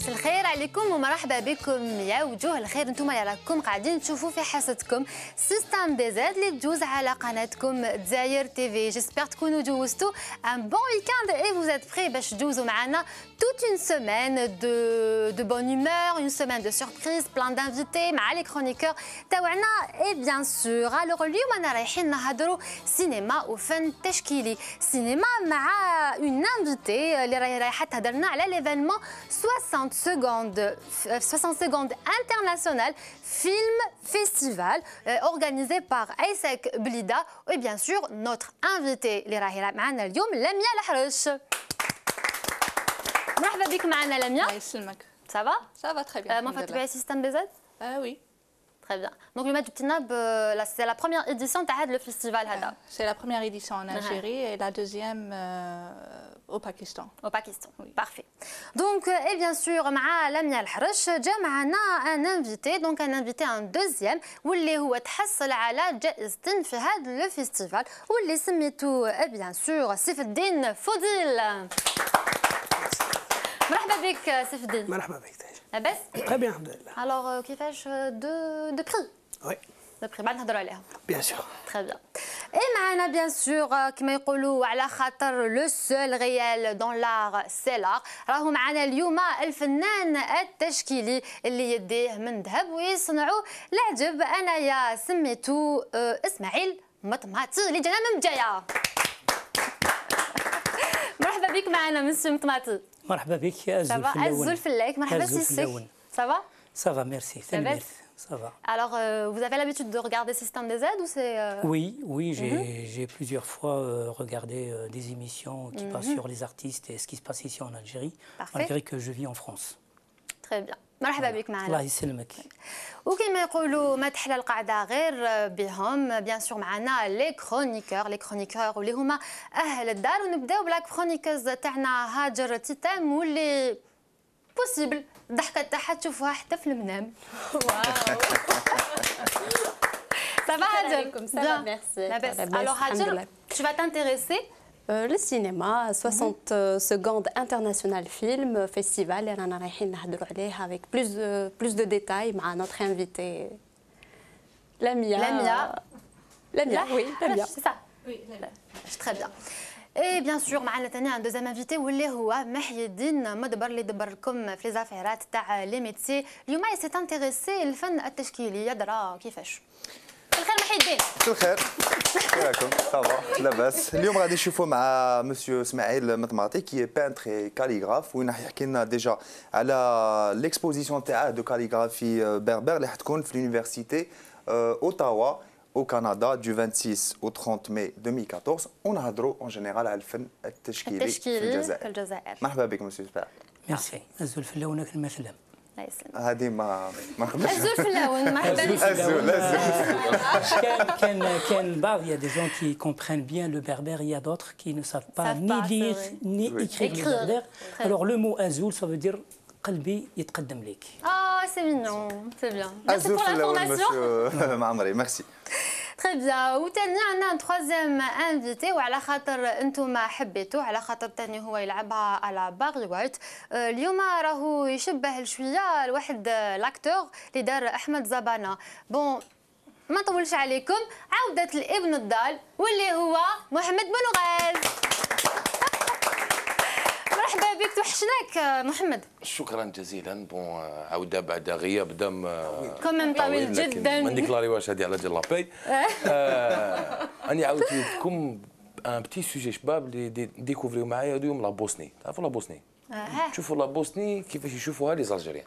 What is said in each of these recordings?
مساء الخير عليكم ومرحبا بكم يا وجوه الخير. انتم راكم قاعدين تشوفوا في حصتكم سيستم دي زاد اللي تجوز على قناتكم دزاير تي في. جيسبر تكونوا جوزتوا ان بون ويكاند اي فوز ات بري باش تجوزوا معنا toute une semaine de bonne humeur, une semaine de surprise, plein d'invités مع les chroniqueurs تاوعنا. et bien sûr alors اليوم انا رايحين نهضروا سينما وفن تشكيلي. سينما مع une invitée اللي رايحه تهضرنا على l'événement 60 secondes international film festival organisé par Aïsek Blida et bien sûr notre invitée اللي راهي معنا اليوم لميا الحرش. مرحبا بك معنا لميا. الله يسلمك. سافا؟ سافا تري بيان. ما فتبعي سيستم دي زاد؟ وي. Très bien. Donc, le match c'est la première édition de le festival Hada. C'est la première édition en Algérie et la deuxième au Pakistan. Au Pakistan, oui. Parfait. Donc, et bien sûr, Lamia Al-Harash, un invité, donc un invité en deuxième, où il est تحصل على جائزة في هذا le festival, où il est سميتو bien sûr سيف الدين فضيل. مرحبا بك سيف الدين. مرحبا بك تاج. لاباس؟ Très bien الحمد لله. Alors كيفاش دو بري؟ Oui. دو بري بعد نهضروا عليهم. Bien sûr. Très bien. Et معنا bien sûr كما يقولوا على خاطر le seul réel dans l'art c'est l'art. راهو معنا اليوم الفنان التشكيلي اللي يديه من ذهب ويصنعوا العجب. انايا سميتو اسماعيل مطماطي اللي جانا من جايه. مرحبا بك معنا مسيو مطماطي. مرحبا بك يا أزول في اللون. أزول في الليك. مرحبا سيسي. سافا؟ سافا ميرسي. ثاني سافا. Alors vous avez l'habitude de regarder Système des Z ou c'est Oui, j'ai plusieurs fois regardé des émissions qui passent sur les artistes et ce qui se passe ici en Algérie, malgré que je vis en France. Très bien. مرحبا بك معنا. الله يسلمك. وكما يقولوا ما تحلى القعده غير بهم. بيان سور معنا لي كرونيكور واللي هما اهل الدار. ونبداو بلا كرونيكوز تاعنا هاجر تيتام واللي بوسيبل الضحكه تاعها تشوفوها حتى في المنام. واو. سافا هاجر؟ Ça va, merci. Alors Hajar, tu vas t'intéresser le cinéma 60 secondes international film festival et رانا رايحين نهضروا عليه avec plus de détails مع notre invité Lamia. Oui, Lamia. C'est ça. Oui, très bien. Et bien sûr معنا ثاني un deuxième invité واللي هو محي الدين مدبر اللي دبر لكم في ليزافيرات تاع لي ميتسي. اليوم سي انتريسي الفن التشكيلي. يدرى كيفاش؟ الخير محي الدين. مساء الخير. كيف راكم؟ صافا لاباس. اليوم غادي نشوفوا مع مسيو اسماعيل مطماطي كي بانتر اي كاليغراف وين راح يحكي لنا ديجا على ليكسبوزيسيون تاعه دو كاليغرافي بربر اللي حتكون في لونيفرسيتي اوتاوا au Canada du 26 au 30 mai 2014. ونهضروا en général على الفن التشكيلي في الجزائر. مرحبا بك مسيو اسماعيل. ميرسي. أزول في اللون كالمثلم. هذه ما نقدرش. أزول في اللون. مرحبا بك. أزول. كان بعض il y a des gens qui comprennent bien le berbère, il y a d'autres qui ne savent pas ni lire ni écrire le berbère. Alors le mot azoul ça veut dire قلبي يتقدم لك. C'est mignon, c'est bien. Merci أزول pour في اللون l'information. مسيو معمري ميرسي. Très bien. وتاني عندنا ان تروازيام انفيتي وعلى خاطر انتم حبيتوه على خاطر تاني هو يلعبها على باغي وايت. اليوم راهو يشبه شويه لواحد لاكتور اللي دار احمد زبانه. بون ما نطولش عليكم. عودة الابن الضال واللي هو محمد بنغاز. مرحبا بك. توحشناك محمد. شكرا جزيلا. بون عوده بعد غياب دم كوميم طويل جدا. ما نديكلاري واش هذه على جال لاباي. اني عاودت لكم ان بتي سوجي شباب اللي ديكوفريو معايا اليوم لا بوسني. تعرفوا لا بوسني؟ تشوفوا لا بوسني كيفاش يشوفوها لي زالجيريان.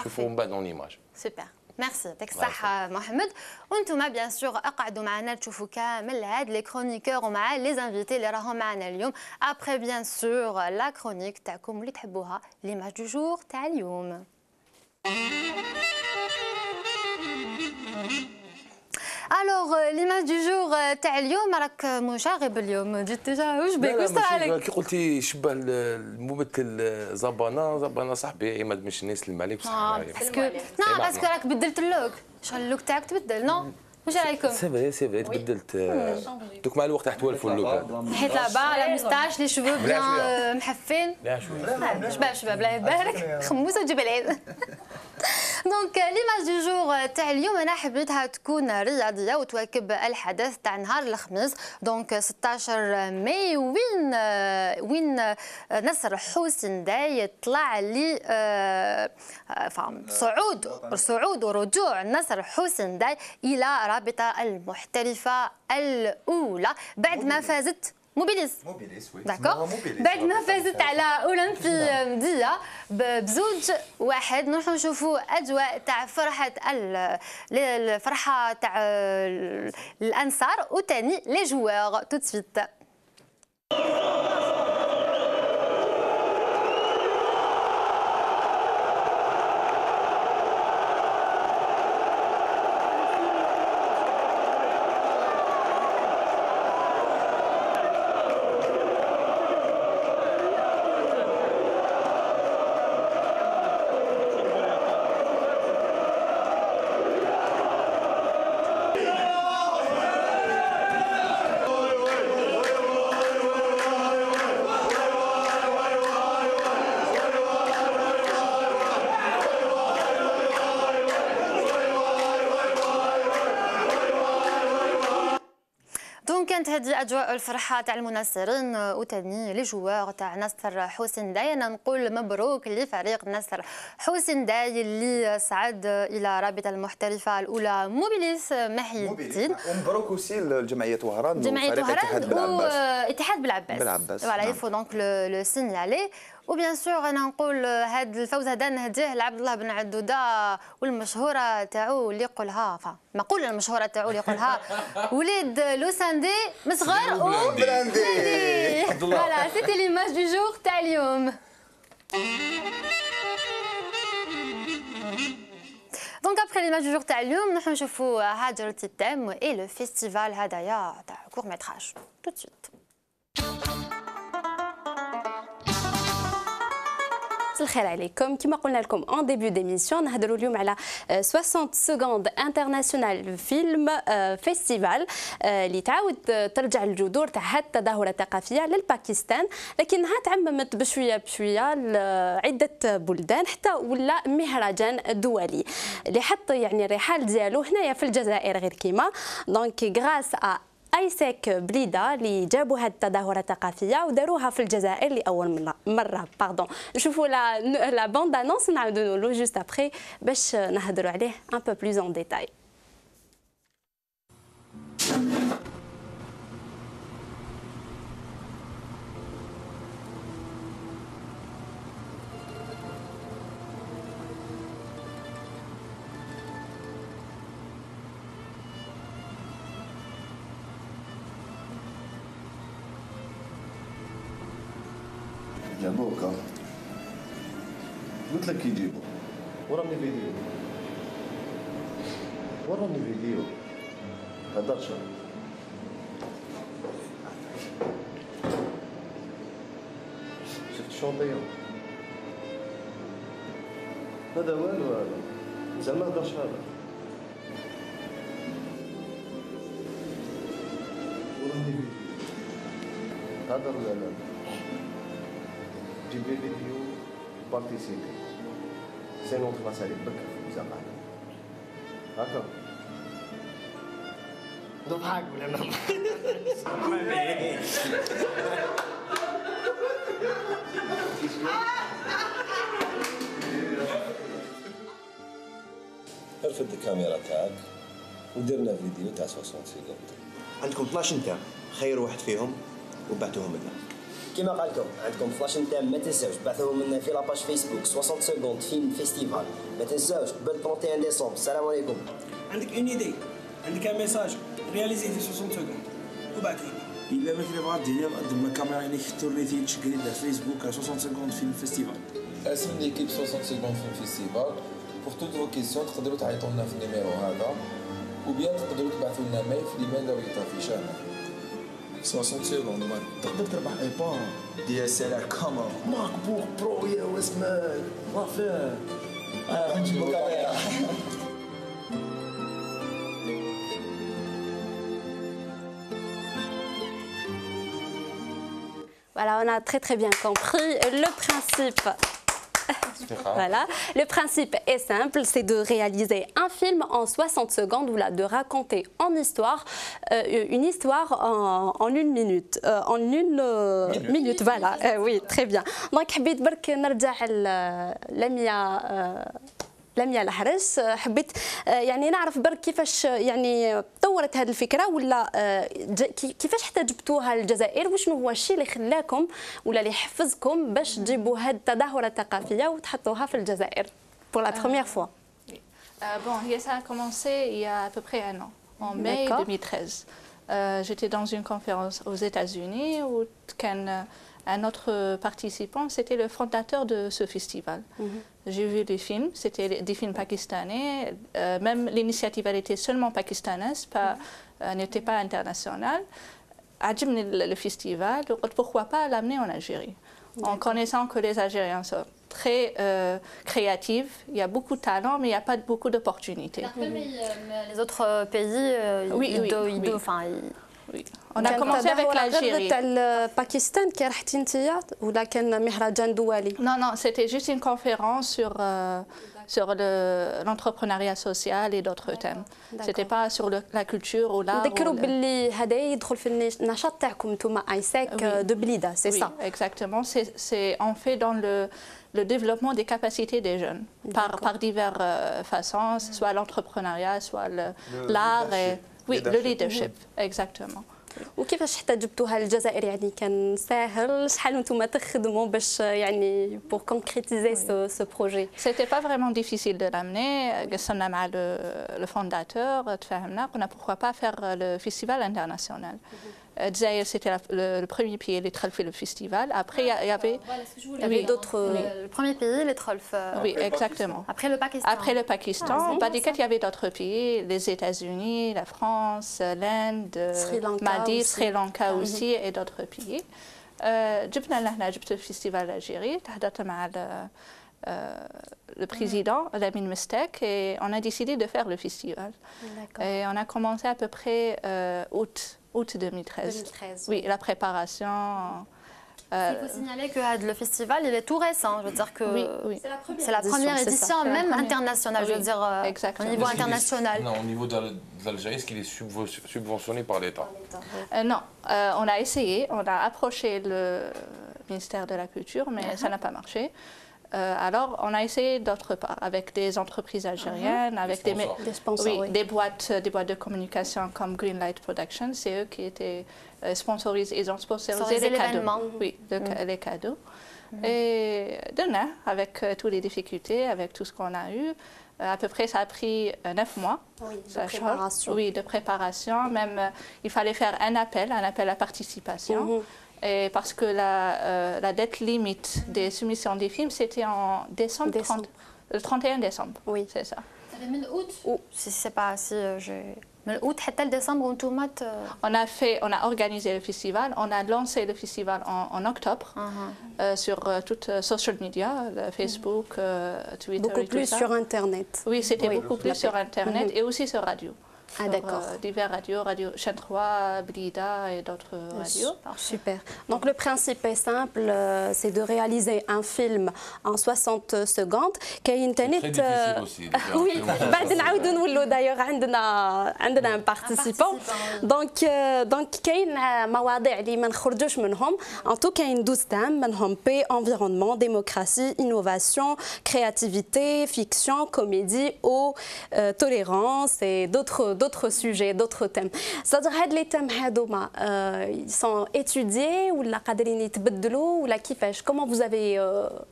شوفوا من بعد اون ايماج. سوبر. ميرسي يعطيك الصحة محمد. وانتم بيان سور اقعدوا معنا تشوفوا كامل هاد لي كرونيكور ومع لي انفيتي اللي راهم معنا اليوم. ابري بيان سور لا كرونيك تاعكم اللي تحبوها ليماج دو جور تاع اليوم. الوغ ليماج دو جور تاع اليوم راك مشاغب اليوم. جيت ديجا واش بك؟ واش صرا عليك؟ كي قلتي شبه الممثل زبانه صاحبي عماد بن شني سلم عليك بصح باسكو راك بدلت اللوك. شغل اللوك تاعك تبدل نو؟ واش رايكم؟ سي فري تبدلت دوك مع الوقت راح تولفوا اللوك. حيت لابا لا موستاش لي شوفو بيان محفين. لا شويه شباب الله يبارك خموسه وجيب العيد. دونك ليماج دو جور تاع اليوم انا حبيتها تكون رياضيه وتواكب الحدث تاع نهار الخميس. دونك 16 ماي وين نصر حسين داي طلع لي صعود ورجوع نصر حسين داي الى رابطه المحترفه الاولى بعد ما فازت موبيليس داكور بعد ما فازت على اولمبي بزوج واحد. نروحوا نشوفوا اجواء تاع الفرحه تاع الانصار وثاني لي جوار تو سويت. كانت هذه اجواء الفرحه تاع المناصرين وثاني لي جوار تاع نصر حسين داي. انا نقول مبروك لفريق نصر حسين داي اللي صعد الى رابطه المحترفه الاولى موبيليس محي الدين. ومبروك اوسي لجمعيه وهران وفريق اتحاد بالعباس. فوالا يفو دونك لو سينيالي. وبيان سور انا نقول هذا الفوز هذا نهديه لعبد الله بن عدوده والمشهوره تاعو اللي يقولها مقوله المشهوره تاعو اللي يقولها وليد لوساندي مصغر وبراندي. فوالا سيتي ليماج دو جور تاع اليوم. دونك ابخي ليماج دو جور تاع اليوم نروحو نشوفو هاجر تيتام اي لو فيستيفال هدايا تاع كور ميتراج تو سويت. الخير عليكم. كما قلنا لكم اون ديبيو ديميسيون نهضروا اليوم على 60 سكوند انترناسيونال فيلم فيستيفال اللي تعاود ترجع الجذور تاع هذه التظاهره الثقافيه للباكستان، لكنها تعممت بشويه بشويه لعده بلدان حتى ولا مهرجان دولي اللي حط يعني الرحال ديالو هنايا في الجزائر غير كيما. دونك غراس ايسك بليده اللي جابوا هذه التظاهره الثقافيه وداروها في الجزائر لاول مره. باردون نشوفوا لا بوند انونس ونعاودوا نقولوا جوست ابري باش نهضروا عليه ان بو بلوز اون ديتاي. جابوك قلت لك يجيبوا. وراني فيديو هدرش شفت الشونطيون هذا والو هذا زعما هدرش هذا وراني فيديو هدر ولا لا جيب لي فيديو بارتيسيبي سينو تخلص عليك بك في المسابقة هكا نضحك ولا نضحك رفد الكاميرا تاعك ودرنا فيديو تاع 60 سكوند. عندكم 12 نتاع خيروا واحد فيهم وبعتوهم لنا. كما قال لكم عندكم 12 نتاع ما تنساوش بعثوهم لنا في لاباج فيسبوك 60 سكوند فيلم فيستيفال. ما تنساوش قبل 31 ديسمبر. السلام عليكم. عندك اون ايدي عندك ان ميساج رياليزي في 60 سكوند وبعث لنا. الا ما كاين بغا دير نقدم الكاميرا يعني توريتي تشكري على فيسبوك 60 سكوند فيلم فيستيفال. اسم ليكيب 60 سكوند فيلم فيستيفال. بور توت فو كيسيون تقدروا تعيطوا لنا في النيميرو هذا وبيان تقدروا تبعثوا لنا ميل في الايميل اللي يطافي شامل 60 سكوند. تقدر تربح ايبون دي اس ال ار كاميرا ماك بوك برو يا واسمك وافيه. نجيبو كاميرا. Voilà, on a très bien compris le principe. Voilà. Le principe est simple, c'est de réaliser un film en 60 secondes ou là, de raconter une histoire en une minute. En une minute, voilà. Oui, très bien. Donc, حبيت برك نرجع لميا الحرس حبيت يعني نعرف برك كيفاش يعني طورت هذه الفكره ولا كيفاش حتى جبتوها للجزائر وشنو هو الشيء اللي خلاكم ولا اللي حفزكم باش تجيبوا هذه التظاهره الثقافيه وتحطوها في الجزائر pour la première fois. Bon, ça a commencé il y a à peu près un an, en mai 2013. J'étais dans une conférence aux États-Unis où un autre participant, c'était le fondateur de ce festival. J'ai vu des films, c'était des films pakistanais, même l'initiative elle était seulement pakistanaise, n'était pas internationale. عجبني le festival, pourquoi pas l'amener en Algérie, en connaissant que les Algériens sont très créatifs, il y a beaucoup de talent, mais il n'y a pas beaucoup d'opportunités. Les autres pays, oui. On a commencé avec l'Algérie. Le Pakistan qui a été ou là كان مهرجان دولي. Non, c'était juste une conférence sur l'entrepreneuriat social et d'autres thèmes. C'était pas sur la culture ou l'art. نذكروا باللي هذا يدخل في النشاط تاعكم نتوما ايساك de Blida, c'est ça. Oui, exactement. C'est on fait dans le développement des capacités des jeunes par diverses façons, soit l'entrepreneuriat, soit l'art et le leadership, exactement. وكيفاش حتى جبتوها للجزائر يعني كان ساهل شحال نتوما تخدموا باش يعني pour concrétiser ce projet. C'était pas vraiment difficile de l'amener. قصنا مع le fondateur تفاهمنا قلنا pourquoi pas faire le festival international. Djaïr, c'était le premier pays les Trolls fait le festival. Après, il y avait d'autres. Le premier pays, les Trolls. Oui, exactement. Après le Pakistan. Après le Pakistan, il y avait d'autres pays, les États-Unis, la France, l'Inde, Maldives, Sri Lanka aussi et d'autres pays. جبنا لهنا جبت الفestival d'Algérie, تحدثت مع le président, Lamine Mestek, et on a décidé de faire le festival. Et on a commencé à peu près août 2013. Oui, la préparation. Il faut signaler que le festival, il est tout récent. Je veux dire que c'est la première édition, même internationale. Je veux dire, au niveau international. Non, au niveau de l'Algérie, est-ce qu'il est subventionné par l'État? Non, on a essayé, on a approché le ministère de la Culture, mais ça n'a pas marché. Alors, on a essayé d'autre part, avec des entreprises algériennes, avec des sponsors, des boîtes de communication comme Greenlight Production. C'est eux qui étaient sponsorisés, ils ont sponsorisé les cadeaux. Oui, les cadeaux. Et demain, avec toutes les difficultés, avec tout ce qu'on a eu, à peu près ça a pris 9 mois. De préparation. Oui, de préparation. Même, il fallait faire un appel à participation. Et parce que la date limite des soumissions des films, c'était en décembre. Le 31 décembre. Oui, c'est ça. Ça fait août. Si c'est pas si mais août, حتى décembre, on a organisé le festival, on a lancé le festival en octobre sur toutes social media, Facebook, Twitter. Beaucoup plus sur Internet. Oui, c'était beaucoup plus sur Internet et aussi sur radio. Ah d'accord. Divers radios, Radio Chaîne 3, Blida et d'autres radios. Super. Donc le principe est simple, c'est de réaliser un film en 60 secondes. C'est très difficile aussi. Oui, بعد نعاودوا نولوا d'ailleurs عندنا un participant. Donc كاين مواضيع اللي ما نخرجوش منهم. En tout كاين 12 thèmes منهم paix, environnement, démocratie, innovation, créativité, fiction, comédie, eau, tolérance et d'autres sujets, d'autres thèmes. C'est-à-dire que les thèmes ils sont étudiés ou la قادرين يتبدلوا ou la كيفاش? Comment vous avez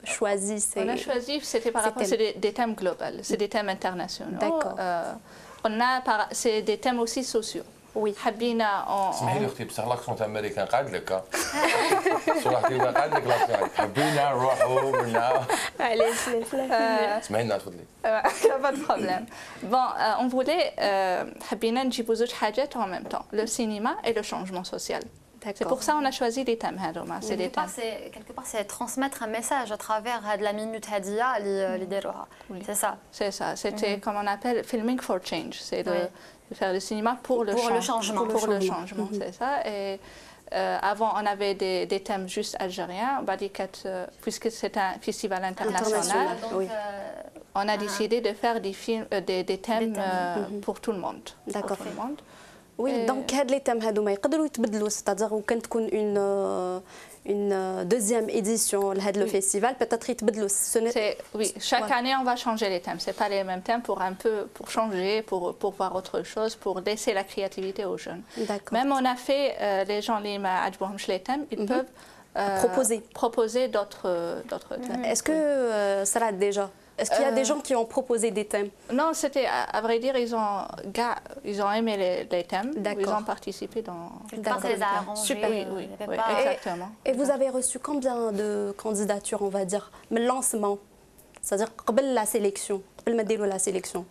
choisi ces... On a choisi, c'était par rapport, c'est des thèmes globaux, c'est des thèmes internationaux. D'accord. C'est des thèmes aussi sociaux. Oui. حبينا اسمحي لي اختي بصح لاكسونت امريكان قاعد لك صراحتي قاعد لك لاكسونت حبينا نروحوا منا علاش اسمحي لنا تفضلي pas de problème. Bon, on voulait حبينا نجيبوا زوج حاجات en même temps, le cinéma et le changement social. C'est pour ça qu'on a choisi les thèmes. Quelque part, c'est transmettre un message à travers la minute Hadia, c'est ça. C'est ça. C'était comme on appelle filming for change. C'est de faire le cinéma pour le changement. Pour le changement, c'est ça. Et Avant, on avait des thèmes juste algériens. Puisque c'est un festival international, on a décidé de faire des thèmes pour tout le monde. D'accord. Oui, donc les thèmes هذوما يقدروا يتبدلوا, c'est-à-dire ou quand تكون une deuxième édition de le festival, peut-être يتبدلوا. Oui, chaque année on va changer les thèmes. C'est pas les mêmes thèmes pour changer, pour voir autre chose, pour laisser la créativité aux jeunes. Même on a fait les gens les ma عجبهمش les thèmes, ils peuvent proposer d'autres thèmes. Est-ce que ça l'a déjà? Est-ce qu'il y a des gens qui ont proposé des thèmes? Non, c'était, à vrai dire, ils ont aimé les thèmes. Ils ont participé dans... les a arrangés. Super, oui, exactement. Et vous avez reçu combien de candidatures, on va dire, le lancement? C'est-à-dire, avant la sélection, avant la sélection.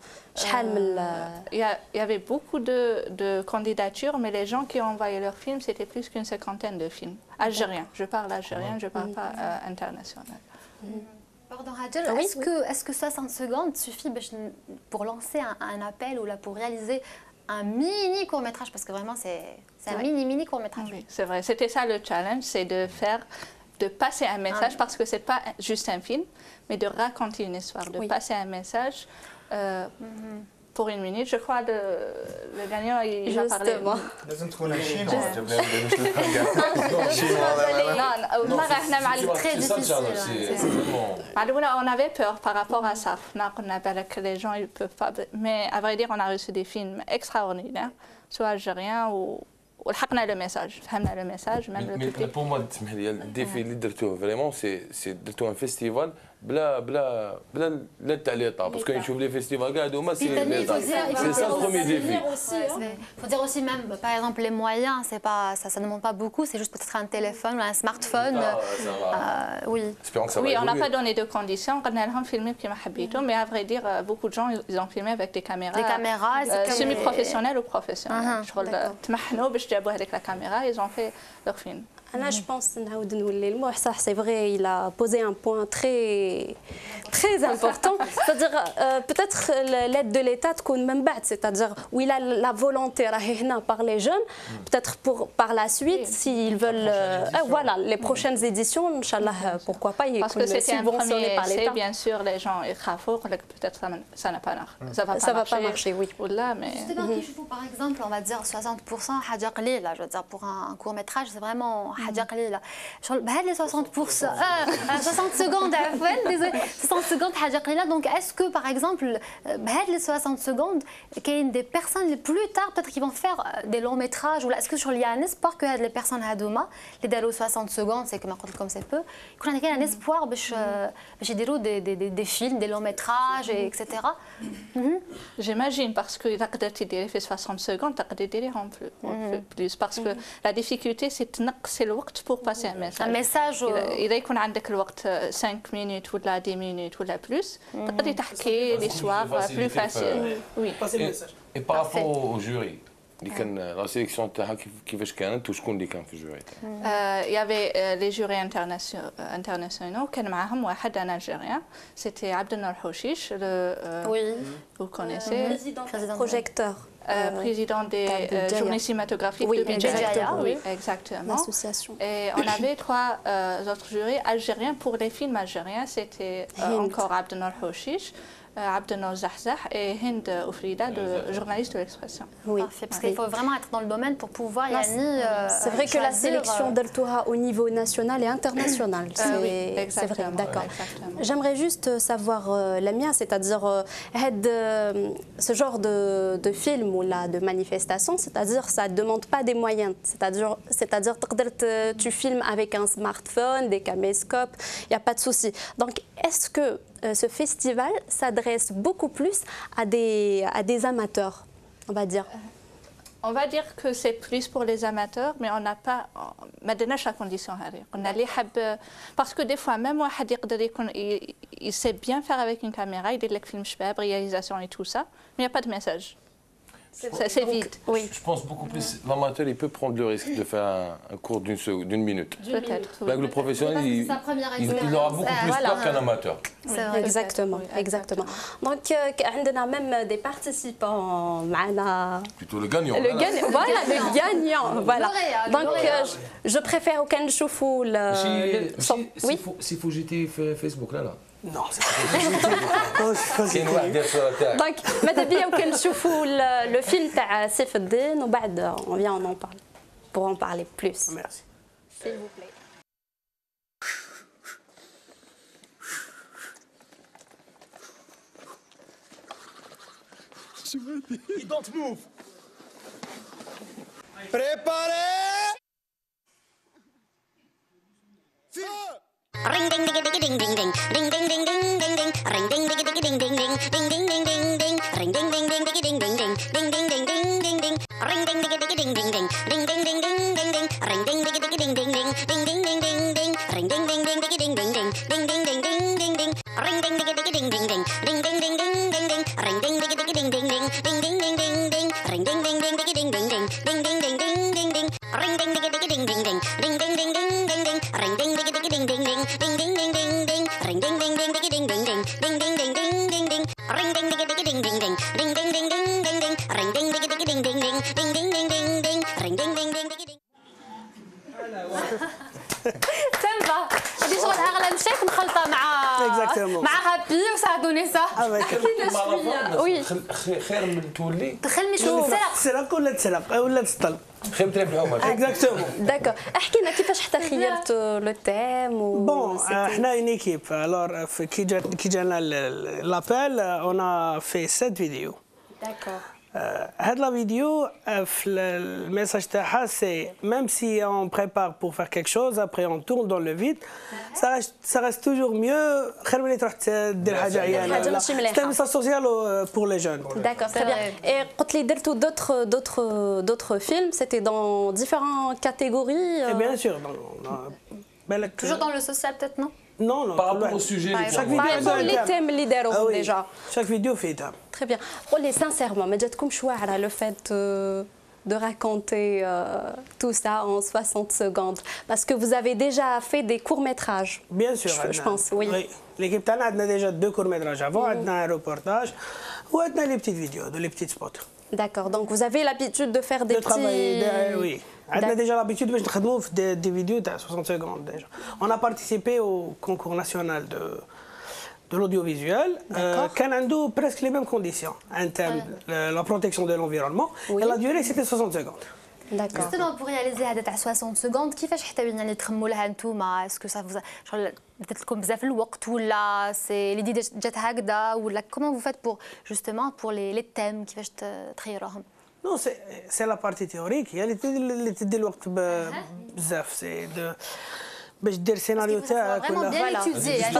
Il y avait beaucoup de candidatures, mais les gens qui ont envoyé leurs films, c'était plus qu'une cinquantaine de films. Algériens. Je parle algérien, je ne parle pas international. Pardon, Hadjel, est-ce que 60 secondes suffit pour lancer un appel ou là, pour réaliser un mini court-métrage? Parce que vraiment, c'est un mini court-métrage. Oui, c'est vrai. C'était ça le challenge, c'est de passer un message, parce que ce n'est pas juste un film, mais de raconter une histoire, de passer un message pour une minute. Je crois le gagnant, il va parler. لازم تكون chinois. Très difficile. On avait peur par rapport à ça. Que les gens ils peuvent pas. Mais à vrai dire, on a reçu des films extraordinaires, soit algériens ou ولحقنا le message, فهمنا le message, même le public. Pour moi, le défi اللي درتوه vraiment, c'est درتو un festival بلا التعليقات, parce que نشوف les festivals كاع هذوما c'est ça le premier défi. Il faut dire aussi même, par exemple, les moyens, c'est pas, ça ne demande pas beaucoup, c'est juste peut-être un téléphone ou un smartphone. Oui. Oui, on n'a pas donné de conditions, on a filmé كما حبيتوا, mais à vrai dire, beaucoup de gens ils ont filmé avec des caméras semi-professionnelles ou professionnelles. شغل تمحنوا باش جابوا هذيك la caméra, ils ont fait leur film. Je pense que c'est vrai, il a posé un point très important. C'est-à-dire, peut-être l'aide de l'État تكون من بعد, c'est-à-dire où il a la volonté par les jeunes, peut-être par la suite, s'ils veulent, voilà, les prochaines éditions, Inch'Allah, pourquoi pas, ils sont subventionnés par l'État. Bien sûr, les gens ils crafent, peut-être ça n'a pas marché. Ça va pas marcher, oui. Justement, par exemple, on va dire 60%, حاجة قليلة, je veux dire, pour un court-métrage, c'est vraiment حاجة قليلة. بهاد les 60 secondes, désolé, 60 secondes حاجة قليلة. Donc est-ce que par exemple بهاد les 60 secondes كاين des personnes plus tard peut-être qui vont faire des longs métrages, ou est-ce que il y a un espoir que هاد les personnes هادوما اللي داروا 60 secondes, c'est que ما قلت لكم c'est peu, يكون عندك un espoir باش يديروا des films, des longs métrages, etc. J'imagine, parce que تقدر تديري في 60 secondes تقدر تديريهم plus, parce que la difficulté c'est تنقصي الوقت pour passer un message. إذا يكون عندك الوقت 5 minutes ولا 10 minutes ولا plus, تقدري تحكي l'histoire plus facile. Oui. Et par rapport au jury, اللي كان لا سيليكسيون تاعها كيفاش كانت وشكون اللي كان في الجوري تاعها؟ Il y avait les jurys internationaux, كان معاهم واحد un Algérien, c'était Abdelnour Houchiche, vous connaissez, projecteur. Président des journées cinématographiques de Béjaïa. Oui, exactement. L'association. Et on avait 3 autres jurys algériens pour les films algériens. C'était encore Abdelnour Houchiche, Abdelnour Zahzah et Hind Oufrida, journaliste de l'Expression. Oui, parce qu'il faut vraiment être dans le domaine pour pouvoir y aller. C'est vrai que la sélection d'Altoura au niveau national et international. C'est vrai, d'accord. J'aimerais juste savoir, Lamia, c'est-à-dire ce genre de film ou là, de manifestation, c'est-à-dire ça ne demande pas des moyens. C'est-à-dire tu filmes avec un smartphone, des caméscopes, il n'y a pas de souci. Donc, est-ce que ce festival s'adresse beaucoup plus à des amateurs, on va dire? On va dire que c'est plus pour les amateurs, mais on n'a pas, ما دناش la condition هذه. قلنا اللي حب, parce que des fois même واحد يقدر يكون il sait bien faire avec une caméra, il يدير لك فيلم شباب, réalisation et tout ça, mais il n'y a pas de message. C'est vite. Oui. Je pense beaucoup plus, l'amateur, il peut prendre le risque de faire un cours d'une minute. Peut-être. Avec le professionnel, il aura beaucoup plus peur qu'un amateur. Exactement, exactement. Donc, on a même des participants. Plutôt le gagnant. Voilà, le gagnant. Voilà. Donc, je préfère aucun chouffou. S'il faut jeter Facebook, là. Non, c'est pas Donc, madame, كنشوفوا le film تاع سيف الدين وبعد on vient on en parle pour en parler plus. Merci. S'il vous plaît. Don't move. Préparez. Ring ding ding ding ding ding ding ding ding ding ding ding ding ring ding ding ding ding ding ding ding ding ding ding ding ring ding ding ding ding ding ding ding ding ding ding ding ding ding ring ding ding ding ding ding ding ding ding ding ding ding ding ring ding ding ding ding ding ding ding ding ding ding ding ring ding ding ding ding ding ding ding ding ding ding ding ding ding ring ding ding ding ding ding ding ding ding ding ding ding ding ring ding ding ding ding ding ding ding ding ding ding ding ring ding ding ding ding ding ding ding ding ding ding ding ding ring ding ding ding ding ding ding ding ding ding ding ding ring ding ding ding ding ding ding ding ding ding ding ding ring ding ding ding ding ding ding ding ding ding ding ding ding ring ding ding ding ding ding ding ding ding ding ding ding ding ding ring ding ding ding ding ding ding ding ding ding ding ding ring ding ding ding ding سامبا هذه شغل اغلى مشيت مخلطه مع هابي وساعدوني صح وي خير من تولي دخلني شوف تسرق ولا تسرق ولا تسطل خير تربحوا اكزاكتومون داكور احكي لنا كيفاش حتى خيرت لو تيم بون احنا اون ايكيب الور كي جانا لابيل اون في 7 فيديو داكور هاد لا فيديو في الميساج تاعها سي ميم سي اون بريبار بور فار كيك شوز ابري اون تورن دون لو فيد ça reste toujours mieux خير ملي تروح دير حاجه عيانه سي ميساج سوسيال بور لي جون D'accord, très bien. Et قلت لي درتوا d'autres films, c'était dans différentes catégories. Et bien sûr, toujours dans le social peut-être non? Non, non. Par rapport au sujet, chaque vidéo a les thèmes اللي داروهم déjà. Chaque vidéo fait ça. Très bien. قول لي sincèrement, ما جاتكمش واعره le fait de raconter tout ça en 60 secondes parce que vous avez déjà fait des courts-métrages. Bien sûr, je pense, oui. L'équipe تاعنا عندنا déjà 2 courts-métrages avant, عندنا un reportage وعندنا les petites vidéos, les petites spots. D'accord. Donc vous avez l'habitude de faire des petits oui. On a déjà l'habitude de faire des vidéos de 60 secondes déjà. On a participé au concours national de l'audiovisuel. Qu'on a presque les mêmes conditions. Un thème, la protection de l'environnement. Et la durée, c'était 60 secondes. D'accord. Justement, pour réaliser هذا 60 secondes, كيفاش حتى يعني تخموا لها نتوما؟ اسكو ça vous شغل بدات لكم بزاف الوقت ولا سي ليدي جات هكذا ولا comment vous faites pour justement pour les thèmes كيفاش تخيروهم؟ Non, c'est la partie théorique. Il y a اللي تدي الوقت بزاف سي دو باش دير سيناريو تاعك vraiment bien étudié.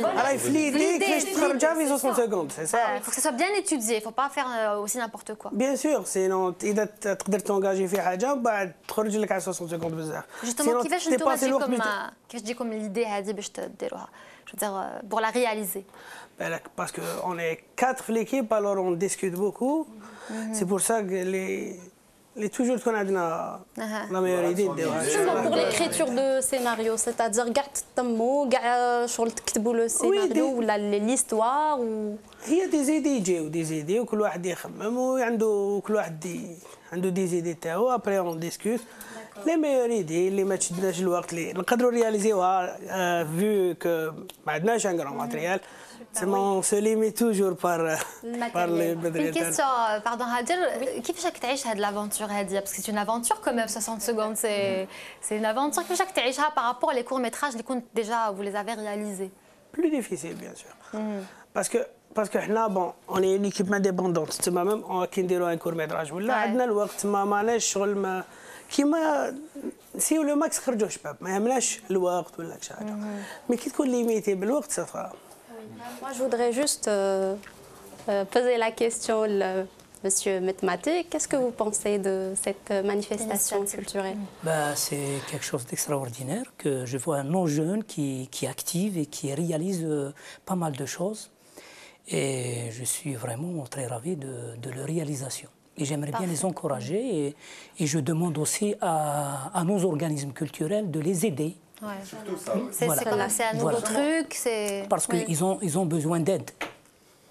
راهي في ليدي كيفاش تخرجها في 60 secondes, c'est ça. Il faut que ça soit bien étudié, il faut pas faire aussi n'importe quoi. Bien sûr, sinon إذا تقدر تونجاجي في حاجة بعد تخرج لك على 60 secondes بزاف. Justement, كيفاش نتوما تجيكم الإيدي هذه باش ديروها؟ Je veux dire pour la réaliser. Parce qu'on est 4 في l'équipe, alors on discute beaucoup. C'est pour ça que les toujours qu'on a la meilleure idée de pour l'écriture de scénario, c'est-à-dire كاع تطموا كاع شغل تكتبوا لو سيناريو ولا l'histoire ou هي دي زيدي يجيو دي زيدي وكل واحد يخمم وعنده كل واحد عنده دي زيدي تاعو ابري اون ديسكوت لي ميور ايدي اللي ما تشدناش الوقت اللي نقدروا رياليزيوها فيو كو ما عندناش ان غران ماتريال سما سو ليمي توجور بار لي بدري تاعنا. كيسيون باردون هادر كيفاش راك تعيش هاد لافونتور هادي باسكو سي اون افونتور كو ميم 60 secondes سي اون افونتور كيفاش راك تعيشها بارابور لي كور ميتراج اللي كنت ديجا vous les avez réalisés؟ Plus difficile bien sûr. Parce que حنا بون on est une équipe indépendante تما ميم كي نديروا ان كور ميتراج ولا عندنا الوقت ما معناش شغل ما كيما نسيو لو ماكس خرجوا شباب ما يهمناش الوقت ولا شي حاجه مي كي تكون ليميتي بالوقت صافا. Moi je voudrais juste poser la question Monsieur Metmaté, qu'est-ce que vous pensez de cette manifestation culturelle? C'est quelque chose d'extraordinaire que je vois un non jeune qui active et qui réalise pas mal de choses. Et je suis vraiment très ravi de leur réalisation. Et j'aimerais bien les encourager et je demande aussi à nos organismes culturels de les aider. Ouais. Surtout ça. C'est un nouveau truc. Parce qu'ils ont besoin d'aide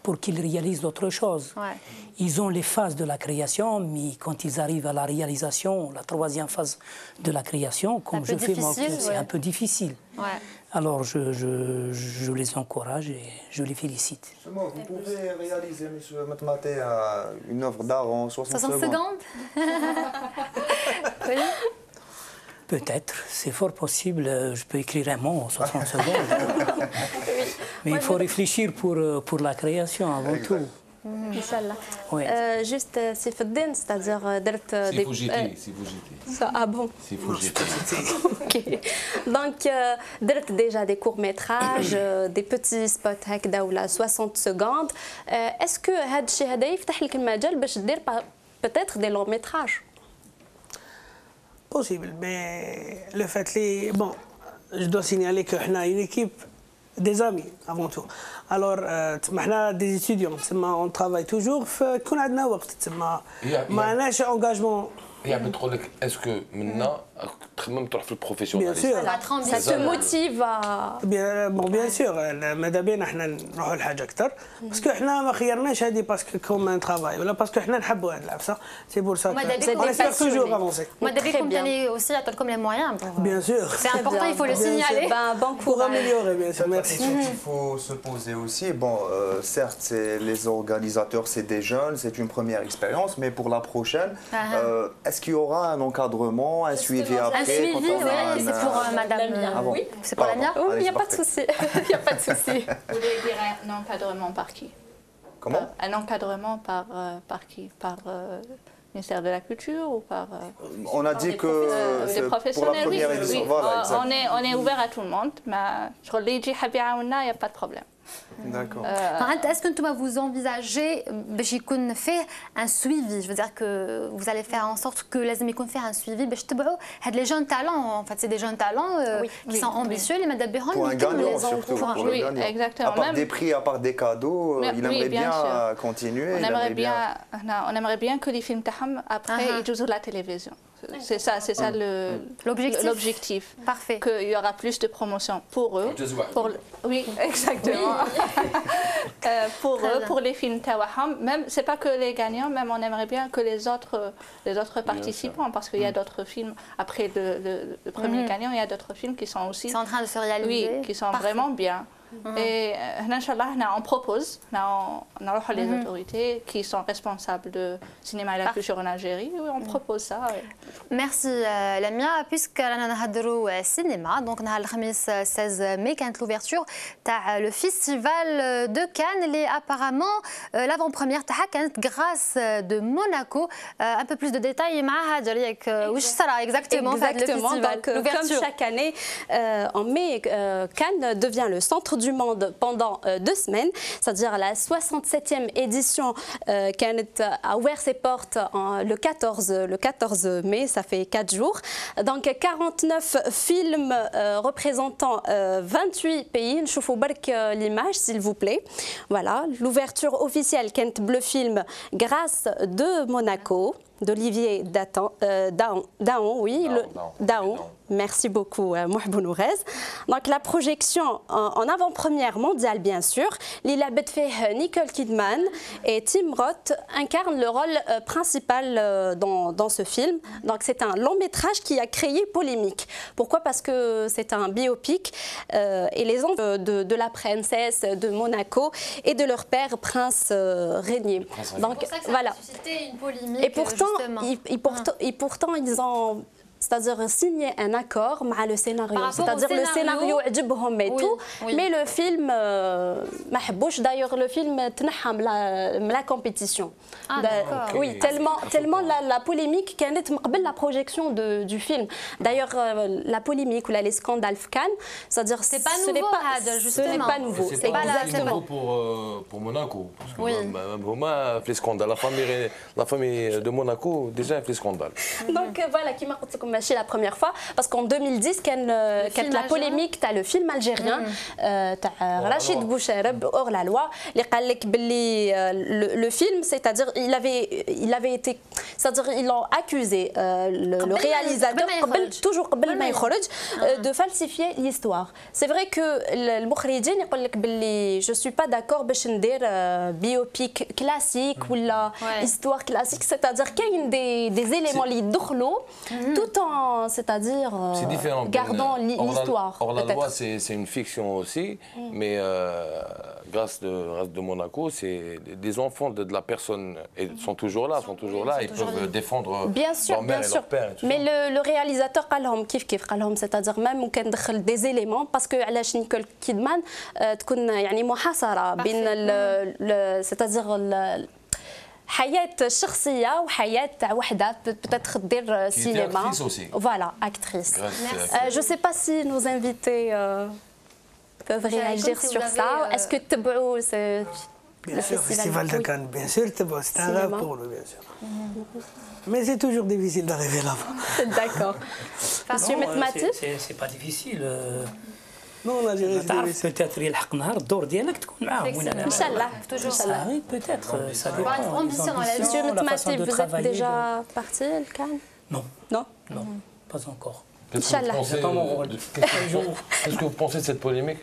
pour qu'ils réalisent d'autres choses. Ouais. Ils ont les phases de la création, mais quand ils arrivent à la réalisation, la troisième phase de la création, comme je fais moi, c'est un peu difficile. Ouais. Alors je les encourage et je les félicite. Justement, vous pouvez réaliser, monsieur Matmaté, une œuvre d'art en 60 secondes. Oui. Peut-être, c'est fort possible. Je peux écrire un mot en 60 secondes. Mais il faut réfléchir pour la création avant tout. Inch'Allah. Oui. Juste, c'est Feddin, c'est-à-dire Si vous jetez, si vous jetez. Ah bon. Si vous jetez. Ok. Donc, déjà des courts-métrages, des petits spots هكذا ولا 60 secondes. Est-ce que هذا الشيء هذا يفتح لك المجال باش دير peut-être des longs métrages? Possible, mais le fait que bon, je dois signaler que on a une équipe des amis avant tout. Alors, on a des étudiants, on travaille toujours, qu'on a de وقت, ما عندناش engagement. يعني بتقول لك اسكو منا تخمم تروح في البروفيسيوناليزم Ça te motive à... Bien sûr, ماذا بينا احنا نروحوا لحاجه اكثر باسكو احنا ما خيرناش هذه باسكو كوم ترافاي ولا باسكو احنا نحبوا هذا العب صح سي بور سا on espère toujours avancer. ماذا بكم ثاني aussi يعطيكم les moyens pour Bien sûr. C'est important, il faut le signaler. Bon pour améliorer bien sûr. Merci. Il faut se poser aussi. Bon, certes, les organisateurs, c'est des jeunes, c'est une première expérience, mais pour la prochaine, est-ce qu'il y aura un encadrement, un suivi après? Un suivi, oui, c'est pour madame. Oui, c'est pour la mienne. Oui, il n'y a pas de souci. Il n'y a pas de souci. Vous voulez dire un encadrement par qui? Comment? Un encadrement par qui? Par le ministère de la Culture ou par... On a dit que des professionnels, pour la première édition, oui. voilà, On est ouvert à tout le monde, mais je relais, il n'y a pas de problème. D'accord. Est-ce que vous envisagez un suivi? Je veux dire que vous allez faire en sorte que les amis faire un suivi. Les jeunes talents, en fait, c'est des jeunes talents qui sont ambitieux. Les madabérons, pour un gagnant surtout. Pour oui, gagnant. exactement. À part des prix, à part des cadeaux, il aimerait bien continuer. On aimerait bien que les films taham après ils jouent la télévision. C'est ça l'objectif. Parfait. Qu'il y aura plus de promotion pour eux. Oui, exactement. Pour eux, pour les films tawaham. Même c'est pas que les gagnants, même on aimerait bien que les autres participants, parce qu'il y a d'autres films après le premier gagnant, il y a d'autres films qui sont aussi en train de se réaliser. Oui, qui sont vraiment bien. Et Inch'Allah, on propose, on a les autorités qui sont responsables de cinéma et la culture en Algérie, oui, on propose ça. Oui. Merci Lamia, puisque nous avons cinéma, donc le 16 mai, quand l'ouverture de le festival de Cannes, et apparemment l'avant-première grâce de Monaco. Un peu plus de détails, où sera exactement le festival, comme chaque année, en mai, Cannes devient le centre du monde pendant 2 semaines, c'est-à-dire la 67e édition a ouvert ses portes le 14 mai, ça fait 4 jours. Donc 49 films représentant 28 pays. Je vous montre l'image s'il vous plaît. Voilà, l'ouverture officielle Kent Bleu Film grâce de Monaco, d'Olivier Daon, oui, Daon. Merci beaucoup, Mouhbou Nourez. Donc la projection en avant-première mondiale, bien sûr. Lila Bedfeh, Nicole Kidman et Tim Roth incarnent le rôle principal dans ce film. Donc c'est un long métrage qui a créé polémique. Pourquoi? Parce que c'est un biopic et les enfants de la princesse de Monaco et de leur père, Prince Régnier. Donc voilà. Une polémique, et pourtant ils ont... C'est-à-dire signer un accord avec le scénario. C'est-à-dire le scénario et tout, mais le film, d'ailleurs le film la compétition. Oui, tellement la polémique qui est la projection du film. D'ailleurs, la polémique ou les scandales Cannes, c'est-à-dire ce n'est pas nouveau. C'est pas nouveau pour Monaco. Oui. Les scandales, la famille de Monaco déjà fait scandale. Donc voilà, qui m'a ماشي la première fois parce qu'en 2010 كانت la polémique تاع le film algérien تاع رشيد بوشارب hors la loi اللي قال لك باللي le film c'est-à-dire il avait été c'est-à-dire ils l'ont accusé le réalisateur toujours قبل ما يخرج de falsifier l'histoire. C'est vrai que المخرجين يقول لك باللي je suis pas d'accord باش ندير biopic classique ولا histoire classique, c'est-à-dire qu'il y a des éléments qui يدخلوا tout en c'est-à-dire gardant l'histoire. Or la loi c'est une fiction aussi, mais grâce de Monaco, c'est des enfants de la personne et sont toujours là, ils peuvent défendre leur mère et leur père. Mais le réalisateur قالهم كيف قالهم, c'est-à-dire même ممكن ندخل des éléments parce que علاش نيكول كيدمان تكون يعني محاصرة بين c'est-à-dire حياة شخصية وحياة تاع وحدة peut-être دير سينما. Voilà, actrice. Je sais pas si nos invités peuvent réagir sur ça. Est-ce que تبعوا le festival de Cannes, bien sûr, c'est un rêve pour nous, bien sûr. Mais c'est toujours difficile d'arriver là-bas. D'accord. Monsieur Metmati, c'est pas difficile. Non, on a géré peut-être يلحق نهار الدور ديالك تكون معاهم ولا لا. Inch'Allah, toujours ça. Oui, peut-être, ça dépend. Monsieur Metmati, vous êtes déjà parti le Cannes? Non. Non? Non, pas encore. Inch'Allah. Qu'est-ce que vous pensez de cette polémique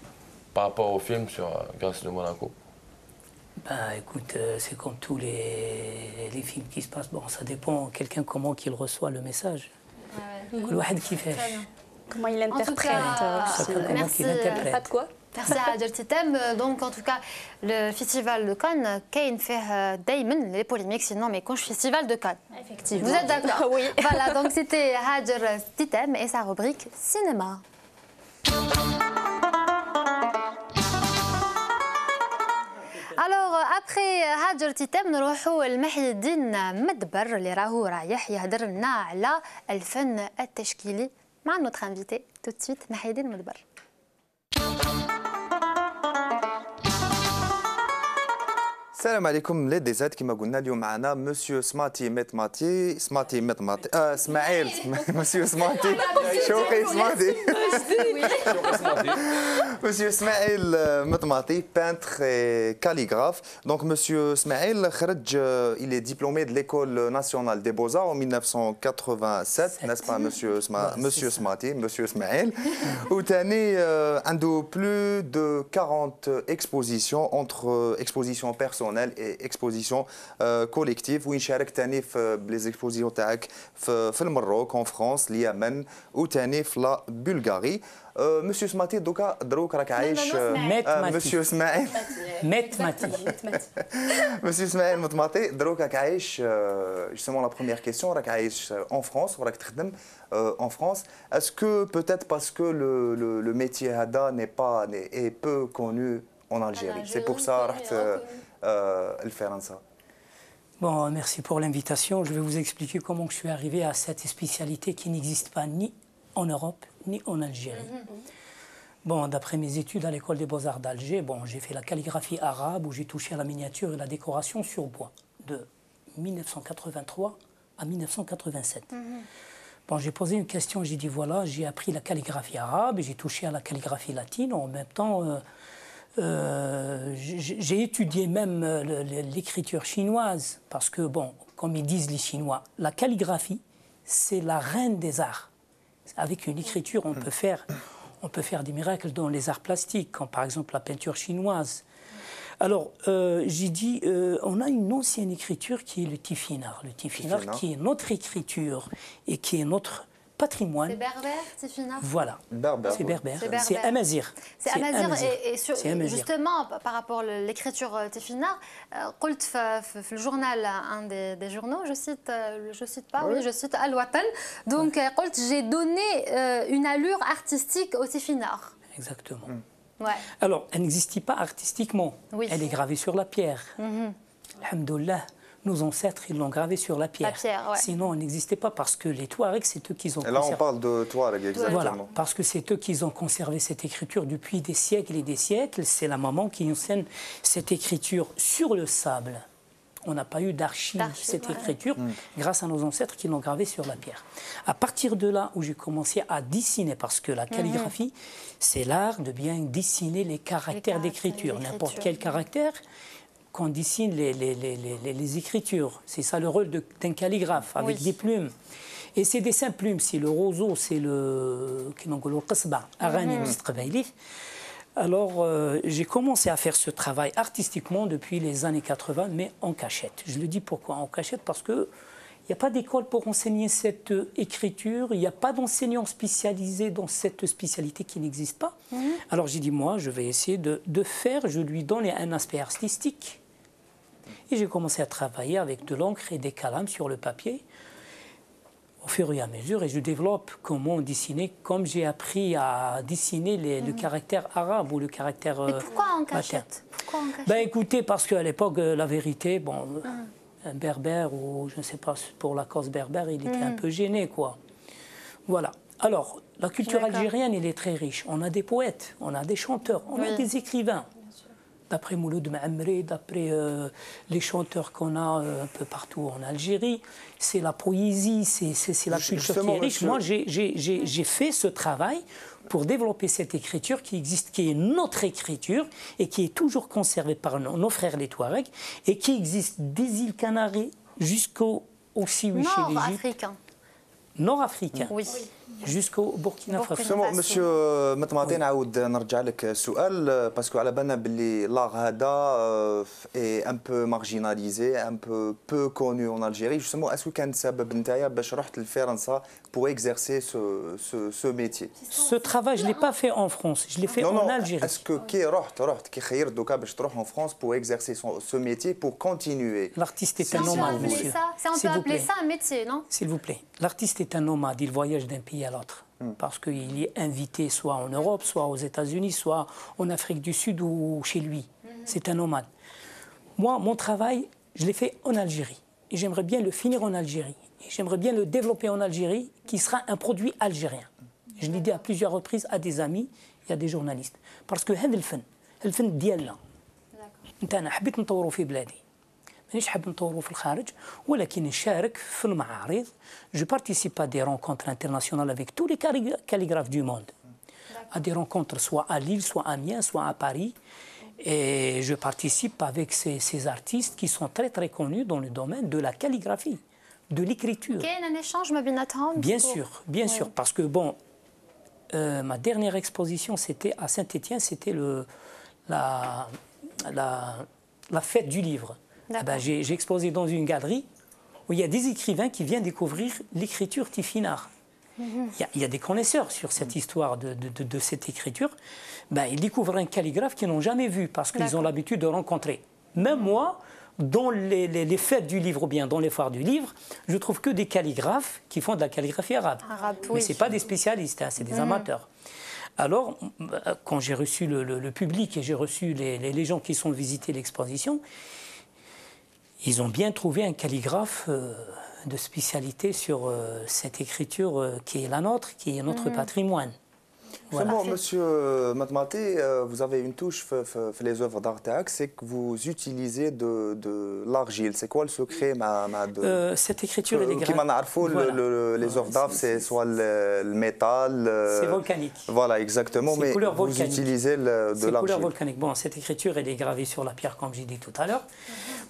par rapport au film sur Grâce de Monaco? Ben, écoute, c'est comme tous les films qui se passent. Bon, ça dépend quelqu'un comment qu'il reçoit le message. كل واحد كيفاش. Comment il interprète. Merci. Pas de quoi. Merci Hajar Titem. Donc en tout cas, le festival de Cannes, كاين فيه دايما les polémiques, sinon mais quand je festival de Cannes. Effectivement. Vous êtes d'accord? Oui. Voilà, donc c'était Hajar Titem et sa rubrique cinéma. Alors après هاجر تيتم نروحوا لمحي الدين مدبر اللي راهو رايح يهدر لنا على الفن التشكيلي مع notre invité tout de suite محي الدين مدبر. السلام عليكم لي ديزات كما قلنا اليوم معنا مسيو سماتي متماتي اسماعيل مسيو سماتي شوقي سماتي مسيو اسماعيل متماتي peintre et calligraphe. Donc monsieur اسماعيل خرج il est diplômé de l'école nationale des beaux-arts en 1987 n'est-ce pas monsieur سماتي monsieur اسماعيل وثاني عنده plus de 40 expositions entre expositions personnelles et expositions collectives وين شارك ثاني في les expositions تاعك في المروك en France اليمن وثاني في لا بلغاري. مسيو سماتي دروك راك عايش مسيو اسماعيل متماتي مسيو اسماعيل متماتي دروك راك عايش justement la première question راك عايش en France وراك تخدم en France. Est-ce que peut-être parce que le métier هذا est peu connu en Algérie, c'est pour ça رحت الفرنسا. Bon, merci pour l'invitation. Je vais vous expliquer comment je suis arrivé à cette spécialité qui n'existe pas ni en Europe ni en Algérie. Bon, d'après mes études à l'école des beaux-arts d'Alger, bon, j'ai fait la calligraphie arabe où j'ai touché à la miniature et la décoration sur bois de 1983 à 1987. Bon, j'ai posé une question, j'ai dit voilà, j'ai appris la calligraphie arabe et j'ai touché à la calligraphie latine. En même temps, j'ai étudié même l'écriture chinoise parce que, bon, comme ils disent les Chinois, la calligraphie, c'est la reine des arts. Avec une écriture, on peut faire des miracles dans les arts plastiques, comme par exemple la peinture chinoise. Alors, j'ai dit, on a une ancienne écriture qui est le tifinagh. Le tifinagh qui est notre écriture et qui est notre patrimoine. C'est berbère, tifinagh. Voilà, c'est berbère, c'est amazir. C'est amazir et justement, par rapport à l'écriture tifinagh, قلت في الjournal, un des journaux, je cite pas, oui, je cite Al Watan, donc قلت j'ai donné une allure artistique au tifinagh. Exactement. Ouais. Alors, elle n'existe pas artistiquement. Oui. Elle est gravée sur la pierre. Alhamdoulilah, nos ancêtres, ils l'ont gravée sur la pierre. Ouais. Sinon, elle n'existait pas parce que les Touaregs, c'est eux qui ont conservé. Et là, on parle de Touareg, exactement. Voilà, parce que c'est eux qui ont conservé cette écriture depuis des siècles et des siècles. C'est la maman qui enseigne cette écriture sur le sable. On n'a pas eu d'archives de cette écriture grâce à nos ancêtres qui l'ont gravée sur la pierre. À partir de là où j'ai commencé à dessiner, parce que la calligraphie, c'est l'art de bien dessiner les caractères d'écriture. N'importe quel caractère, qu'on dessine les écritures. C'est ça le rôle d'un calligraphe, avec des plumes. Et ces dessins plumes, c'est le roseau, c'est le... Alors, j'ai commencé à faire ce travail artistiquement depuis les années 80, mais en cachette. Je le dis pourquoi en cachette, parce qu'il n'y a pas d'école pour enseigner cette écriture, il n'y a pas d'enseignants spécialisés dans cette spécialité qui n'existe pas. Alors j'ai dit, moi, je vais essayer de faire, je lui donne un aspect artistique. Et j'ai commencé à travailler avec de l'encre et des calames sur le papier, au fur et à mesure, et je développe comment dessiner, comme j'ai appris à dessiner le caractère arabe ou le caractère materre. Pourquoi en cachette? Ben, écoutez, parce qu'à l'époque, la vérité, bon, un berbère ou je ne sais pas, pour la cause berbère, il était un peu gêné, quoi. Voilà. Alors, la culture algérienne, elle est très riche. On a des poètes, on a des chanteurs, on a des écrivains. D'après Mouloud Maamri, d'après les chanteurs qu'on a un peu partout en Algérie, c'est la poésie, c'est la culture qui est riche. Moi, j'ai fait ce travail pour développer cette écriture qui existe, qui est notre écriture et qui est toujours conservée par nos frères les Touaregs et qui existe des îles Canaries jusqu'au Siwi chez l'Égypte. Nord-africain. Oui. jusqu'au Burkina Faso. مسيو مطماطي نعاود نرجع لك السؤال باسكو على بالنا باللي لاغ هذا اي ان بو مارجيناليزي ان بو كونو ان الجيري جوستومون اسكو كان سبب نتايا باش رحت لفرنسا pour exercer ce métier. Ce travail, je ne l'ai pas fait en France, je l'ai fait en Algérie. Est-ce que qui رحت كي خيرت دوكا باش تروح en France pour exercer ce métier pour continuer? L'artiste est un nomade, monsieur. On peut appeler ça un métier, non? S'il vous plaît. L'artiste est un nomade, il voyage d'un pays à l'autre. Parce qu'il est invité soit en Europe, soit aux États-Unis, soit en Afrique du Sud ou chez lui. C'est un nomade. Moi, mon travail, je l'ai fait en Algérie. Et j'aimerais bien le finir en Algérie. Et j'aimerais bien le développer en Algérie, qui sera un produit algérien. Je l'ai dit à plusieurs reprises à des amis et à des journalistes. Parce que هذا الفن ديالنا. انت انا حبيت نطوروا في بلادي. مانيش حاب نطوروا في الخارج ولكن نشارك في المعارض. Je participe à des rencontres internationales avec tous les calligraphes du monde. À des rencontres soit à Lille, soit à Amiens, soit à Paris. Et je participe avec ces artistes qui sont très très connus dans le domaine de la calligraphie, de l'écriture. Il y a un échange, bien sûr, parce que bon, ma dernière exposition c'était à Saint-Étienne, c'était la fête du livre. Ben, j'ai exposé dans une galerie où il y a des écrivains qui viennent découvrir l'écriture Tifinagh. Il y a des connaisseurs sur cette histoire de cette écriture. Ben, ils découvrent un calligraphe qu'ils n'ont jamais vu parce qu'ils ont l'habitude de rencontrer. Même moi, dans les fêtes du livre ou bien dans les foires du livre, je trouve que des calligraphes qui font de la calligraphie arabe. Mais ce n'est pas des spécialistes, hein, c'est des amateurs. Alors, quand j'ai reçu le public et j'ai reçu les gens qui sont visités l'exposition, ils ont bien trouvé un calligraphe de spécialité sur cette écriture qui est la nôtre, qui est notre patrimoine. Voilà. Monsieur Matmati, vous avez une touche dans les œuvres d'art, c'est que vous utilisez de l'argile. C'est quoi le secret de cette écriture? Elle est gravée. Les œuvres d'art, c'est soit le métal. C'est volcanique. Voilà, exactement. Mais vous utilisez de l'argile. C'est couleur volcanique. Bon, cette écriture, elle est gravée sur la pierre, comme j'ai dit tout à l'heure.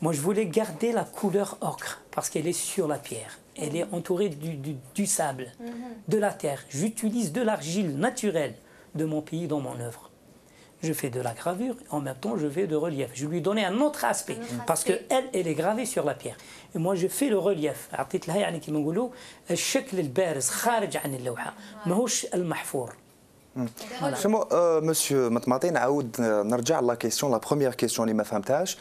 Moi, je voulais garder la couleur ocre parce qu'elle est sur la pierre. Elle est entourée du sable, de la terre. J'utilise de l'argile naturelle de mon pays dans mon œuvre. Je fais de la gravure, en même temps je fais de relief. Je lui donnais un autre aspect, parce qu'elle est gravée sur la pierre. Et moi je fais le relief. أعطيت لها يعني كما نقولوا الشكل البارز خارج عن اللوحة، ماهوش المحفور. مسيو مطماطي نعاود نرجع لا كيسيون لا بروميير كيسيون اللي ما فهمتهاش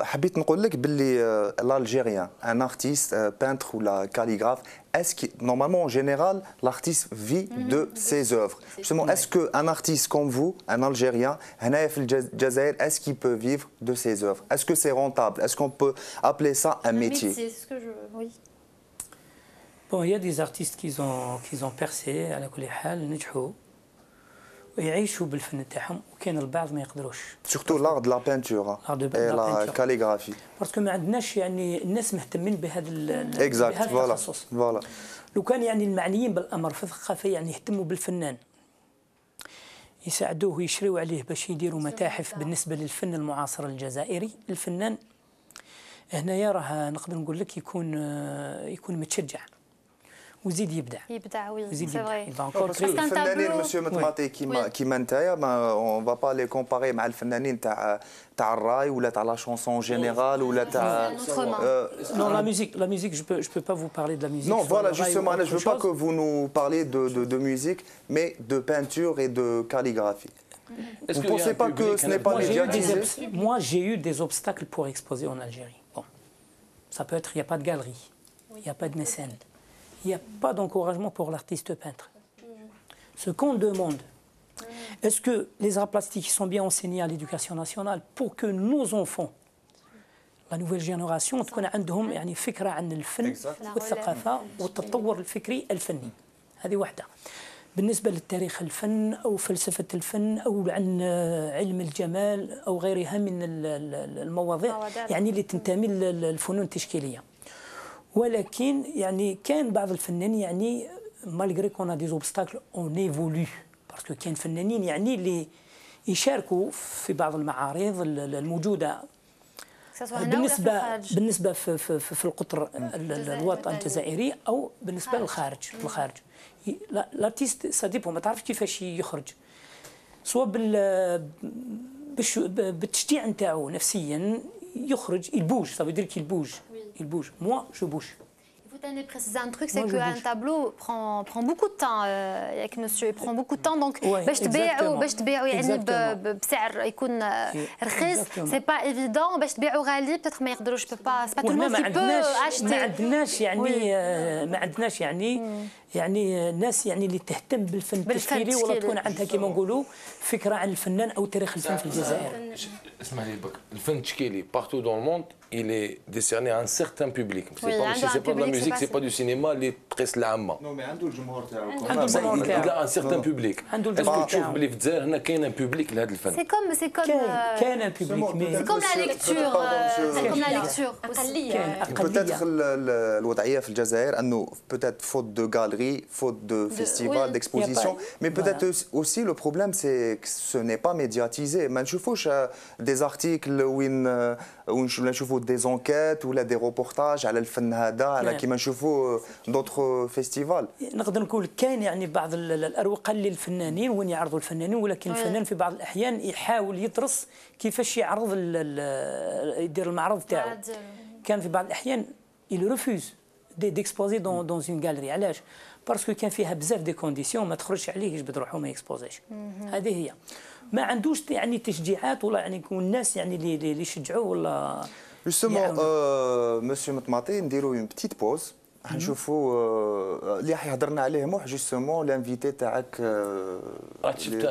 حبيت نقول لك باللي l'Algérien un artiste peintre ou la calligraphe est-ce que normalement en général l'artiste vit de ses œuvres justement est-ce que un artiste comme vous un Algérien هنايا في الجزائر est-ce qu'il peut vivre de ses œuvres est-ce que c'est rentable est-ce qu'on peut appeler ça un métier? C'est ce que je oui. Bon, il y a des artistes qui ont percé على كل حال نجحوا ويعيشوا بالفن تاعهم وكاين البعض ما يقدروش. سورتو لار دو لا بانتور لا كاليغرافي. باسكو ما عندناش يعني الناس مهتمين بهذا التخصص. فوالا. لو كان يعني المعنيين بالامر في الثقافه يعني يهتموا بالفنان يساعدوه ويشريوا عليه باش يديروا متاحف بالنسبه للفن المعاصر الجزائري. الفنان هنايا راه نقدر نقول لك يكون متشجع ويزيد يبدع وي سي فري. الفنانين مسيو متماطي كيما نتايا اون با با لي كومباري مع الفنانين تاع الراي ولا تاع لا شونسون جينيرال ولا تاع non la musique je peux pas vous parler de la musique. Non, voilà, justement, je veux pas que vous nous parliez de musique, mais de peinture et de calligraphie. Vous ne pensez pas que ce n'est pas médiatisé? Moi, j'ai eu des obstacles pour exposer en Algérie. Bon, ça peut être, il n'y a pas de galerie, il n'y a pas de mécène, il n'y a pas d'encouragement pour l'artiste peintre. Ce qu'on demande, est-ce que les arts plastiques sont bien enseignés à l'éducation nationale pour que nos enfants, la nouvelle génération, تكون عندهم يعني فكرة عن الفن والثقافة والتطور الفكري الفني. هذه واحدة. بالنسبة للتاريخ الفن أو فلسفة الفن أو عن علم الجمال أو غيرها من المواضيع يعني اللي تنتمي للفنون التشكيلية. ولكن يعني كان بعض الفنانين يعني malgré qu'on a des obstacles on évolue parce que كان فنانين يعني اللي يشاركوا في بعض المعارض الموجودة بالنسبة في القطر الوطن الجزائري أو بالنسبة للخارج الارتيست سا ديبون ما تعرفش كيفاش يخرج سواء بالتشجيع نتاعو نفسيا يخرج يبوج ça veut dire qu'il bouge moi je bouge. Je préciser un truc, c'est qu'un tableau prend beaucoup de temps, avec monsieur, il prend beaucoup de temps, donc باش تبيعوا يعني بسعر يكون رخيص c'est pas évident باش تبيعوا غالي peut-être ما يقدروش c'est pas tout le monde qui peut acheter. ما عندناش يعني ناس يعني اللي تهتم بالفن التشكيلي ولا تكون عندها كما نقولوا فكره عن الفنان او تاريخ الفن في الجزائر. اسمح لي بك الفن التشكيلي partout dans le monde il est décerné à un certain public. C'est pas de la musique, c'est pas du cinéma اللي تقيس العامة. Non mais عنده الجمهور تاعو. Il a un certain public. Est-ce que تشوف بلي في الجزائر هنا كاين ان بوبليك لهذا الفن؟ C'est comme كاين ان بوبليك c'est comme la lecture peut-être الوضعية في الجزائر انه peut-être faute de galeries, faute de festivals, d'expositions, mais peut-être aussi le problème c'est que ce n'est pas médiatisé. ما نشوفوش des articles وين نشوفوا des enquêtes ولا des reportages على الفن هذا على كيما نشوفوا d'autres festivals. نقدر نقول كاين يعني بعض الأروقة للفنانين وين يعرضوا الفنانين ولكن الفنان في بعض الأحيان يحاول يدرس كيفاش يعرض يدير المعرض تاعو. كان في بعض الأحيان il refuse d'exposer dans une galerie. علاش؟ باسكو كان فيها بزاف دي كونديسيون ما تخرجش عليه باش تروحوا ما يكسبوزيش. هذه هي. ما عندوش يعني تشجيعات ولا يعني يكون الناس يعني اللي يشجعوه ولا. Justement, Monsieur Matmaté, نديروا une petite pause. نشوفوا اللي حيهضرنا عليه موح justement l'invité تاعك. شفت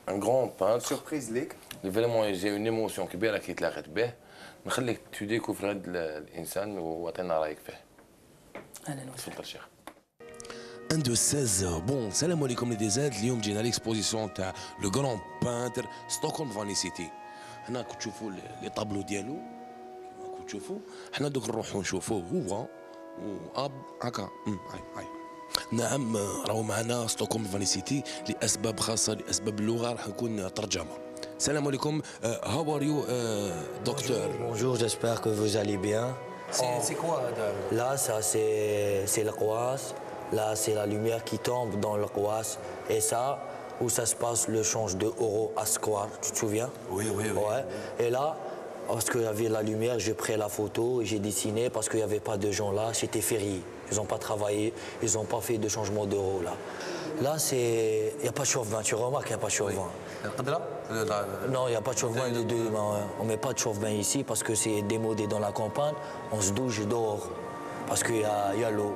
un grand peintre. Surprise ليك. Vraiment j'ai une émotion كبيرة كي تلاقيت به. نخليك تديكوفر هذا الإنسان وعطينا رأيك فيه. أهلا وسهلا. تفضل شيخ. 1 2 16 بون السلام عليكم لي ديزاد اليوم جينا ليكسبوزيسيون تاع لو غران بانتر ستوكهولم فاني سيتي. هنا كنت تشوفوا لي طابلو ديالو كيما كنت تشوفوا حنا دوك نروحوا نشوفوه هو واب هكا هاي نعم راهو معنا ستوكهولم فاني سيتي لاسباب خاصه لاسباب اللغه راح نكون ترجمه. Salam alaikum, how are you, docteur? Bonjour, j'espère que vous allez bien. C'est quoi là? Ça, c'est la croisse. Là, c'est la lumière qui tombe dans la croisse. Et ça, où ça se passe, le change de euro à square, tu te souviens? Oui. Ouais. Et là, parce qu'il y avait la lumière, j'ai pris la photo et j'ai dessiné parce qu'il n'y avait pas de gens là, c'était férié. Ils n'ont pas travaillé, ils n'ont pas fait de changement d'euro là. Là, il n'y a pas de chauffe-vent, tu remarques qu'il n'y a pas de chauffe-vent. Non, il n'y a pas de chauffe-vent, on ne met pas de chauffe-vent ici parce que c'est démodé dans la campagne, on se douche dehors parce qu'il y a l'eau.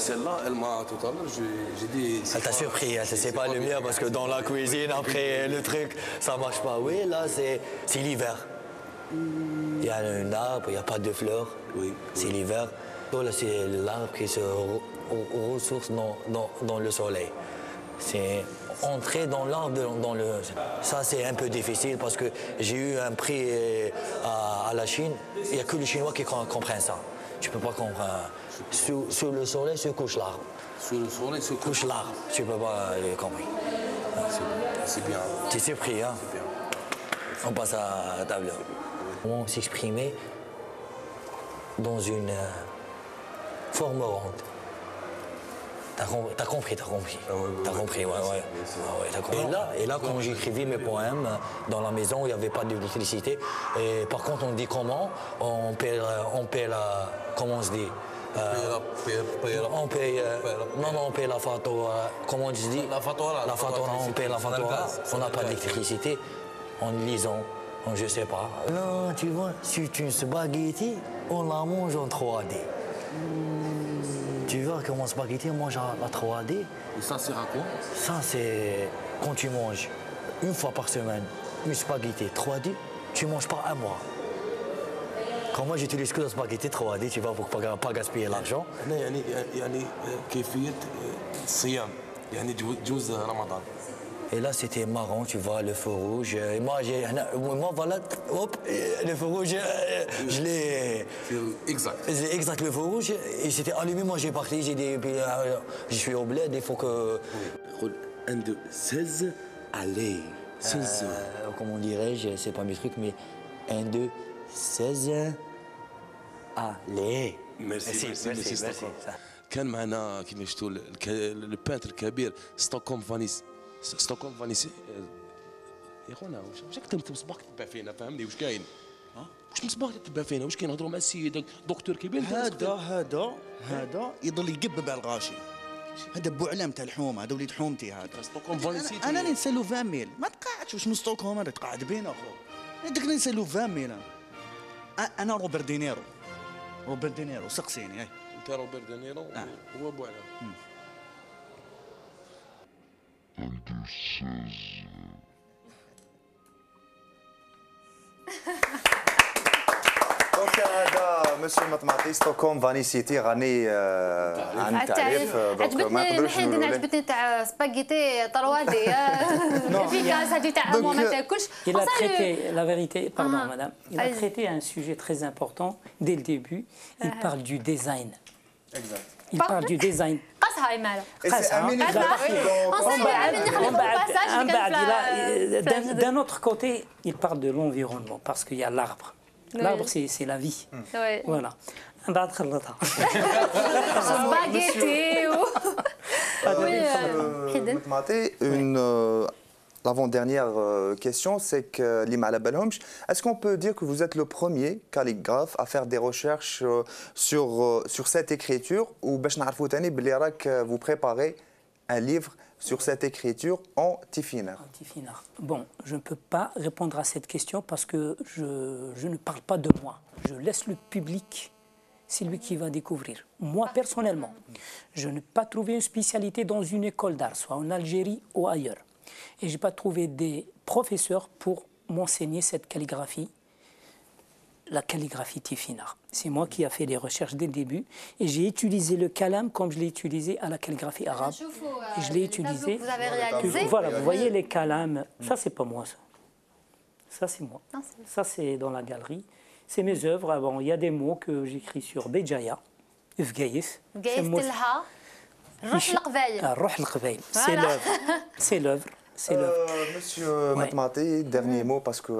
Celle-là, elle m'a tout à l'heure, j'ai dit... Elle t'a surpris, c'est pas le mien parce que dans la cuisine, après le truc, ça marche pas. Oui, là, c'est l'hiver. Il y a un arbre, il n'y a pas de fleurs, c'est l'hiver. Là, c'est l'arbre qui se ressource dans le soleil. entrer dans l'art, ça c'est un peu difficile parce que j'ai eu un prix à la Chine. Il n'y a que les Chinois qui comprennent ça. Tu ne peux pas comprendre. Sous le soleil se couche l'arbre. Sous le soleil se couche l'arbre. Tu ne peux pas le comprendre. C'est bien. Tu es surpris, hein? On passe à la table. Comment s'exprimer dans une forme ronde. T'as compris. T'as compris, ouais. Et là, quand j'écrivais mes poèmes, dans la maison, il n'y avait pas d'électricité. Et par contre, on dit comment? On paie la... Comment on se dit? On paie la fatora. Comment on se dit? La fatora, on paie la fatora. On n'a pas d'électricité. En lisant, je sais pas. Là, tu vois, c'est une spaghetti, on la mange en 3D. Tu vois comment spaghetti, on mange la 3D. Et ça sert à quoi? Ça, c'est quand tu manges une fois par semaine une spaghetti 3D, tu ne manges pas un mois. Quand moi j'utilise que la spaghetti 3D, tu vois, pour ne pas gaspiller l'argent. Et là, c'était marrant, tu vois, le feu rouge. Et moi, voilà, hop, le feu rouge, je l'ai... Exact. Exact, le feu rouge. Et c'était allumé, moi, j'ai parti, j'ai dit, je suis au bled, il faut que... 1, 2, 16, allez, 16. Comment dirais-je, c'est pas mes trucs, mais 1, 2, 16, allez. Merci. كان معنا كيفاش تقول البانتر الكبير ستوكهولم فانيس يا خونا واش كتب مصباح تتبع فينا فهمني واش كاين؟ واش مصباح تتبع فينا واش كاين نهضروا مع السيد دكتور كبير هذا يضل يقبب على الغاشي هذا بوعلام تاع الحومه هذا وليد حومتي هذا انا اللي نسالو 20 ميل ما تقعدش واش من ستوكهولم هذا تقعد بين اخو هذاك اللي نسالو 20 ميل انا روبرت دينيرو سقسيني انت روبرت دينيرو هو بوعلام دونك هذا مسيو ماتماتي ستوكهولم فاني سيتي غني عن التعريف. عجبتني عجبتني تاع سباغيتي 3 دي افيكاس هذه تاع ما تاكلش. Il a traité la vérité, pardon madame, il a traité un sujet très important dès le début. Il parle du design. Exact. Il parle du design. قصها مالا قصها. D'un autre côté, il parle de l'environnement parce qu'il y a l'arbre. L'arbre, c'est la vie. Voilà. بعد خلطها. L'avant-dernière question, c'est que est-ce qu'on peut dire que vous êtes le premier calligraphe à faire des recherches sur cette écriture ou vous préparez un livre sur cette écriture en tifinagh? Bon, je ne peux pas répondre à cette question parce que je ne parle pas de moi. Je laisse le public, c'est lui qui va découvrir. Moi, personnellement, je n'ai pas trouvé une spécialité dans une école d'art, soit en Algérie ou ailleurs. Et je n'ai pas trouvé des professeurs pour m'enseigner cette calligraphie, la calligraphie tifinagh. C'est moi qui ai fait les recherches dès le début et j'ai utilisé le kalam comme je l'ai utilisé à la calligraphie arabe. Et je l'ai utilisé. Vous avez réalisé. Voilà, vous voyez les kalams. Ça, c'est pas moi, ça. Ça, c'est moi. Ça, c'est dans la galerie. C'est mes œuvres. Bon, il y a des mots que j'écris sur Béjaïa, Fgaïf. C'est l'œuvre. C'est l'œuvre. Monsieur Matmati, dernier mot parce que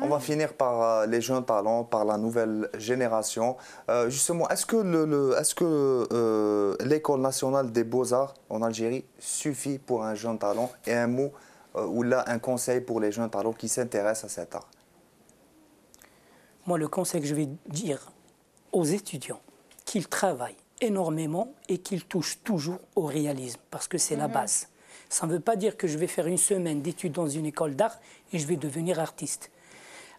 on va finir par les jeunes talents, par la nouvelle génération. Justement, est-ce que l'école nationale des beaux-arts en Algérie suffit pour un jeune talent? Et un mot ou là un conseil pour les jeunes talents qui s'intéressent à cet art? Moi, le conseil que je vais dire aux étudiants, qu'ils travaillent énormément et qu'ils touchent toujours au réalisme parce que c'est la base. Ça ne veut pas dire que je vais faire une semaine d'études dans une école d'art et je vais devenir artiste.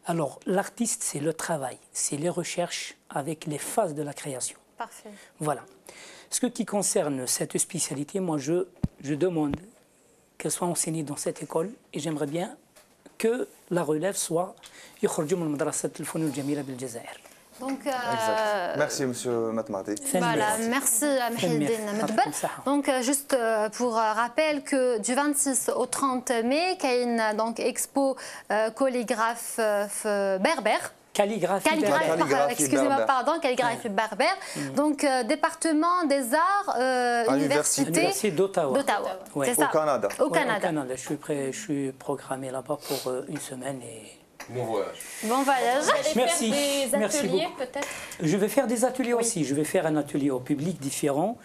Alors, l'artiste, c'est le travail, c'est les recherches avec les phases de la création. Parfait. Voilà. Ce qui concerne cette spécialité, moi, je demande qu'elle soit enseignée dans cette école et j'aimerais bien que la relève soit يخرجوا من مدرسة الفنون الجميلة بالجزائر. Donc, merci, monsieur Matmati. Voilà, merci Mahidine Medber. Donc, juste pour rappel que du 26 au 30 mai, il y a une expo calligraphe berbère. Calligraphie excusez-moi, pardon, calligraphie berbère. Donc, département des arts, université d'Ottawa. C'est ça. Au Canada. Je suis programmé là-bas pour une semaine et... Bon voyage. Bon voyage. Merci. Faire des ateliers peut-être. Je vais faire des ateliers aussi. Je vais faire un atelier au public différent.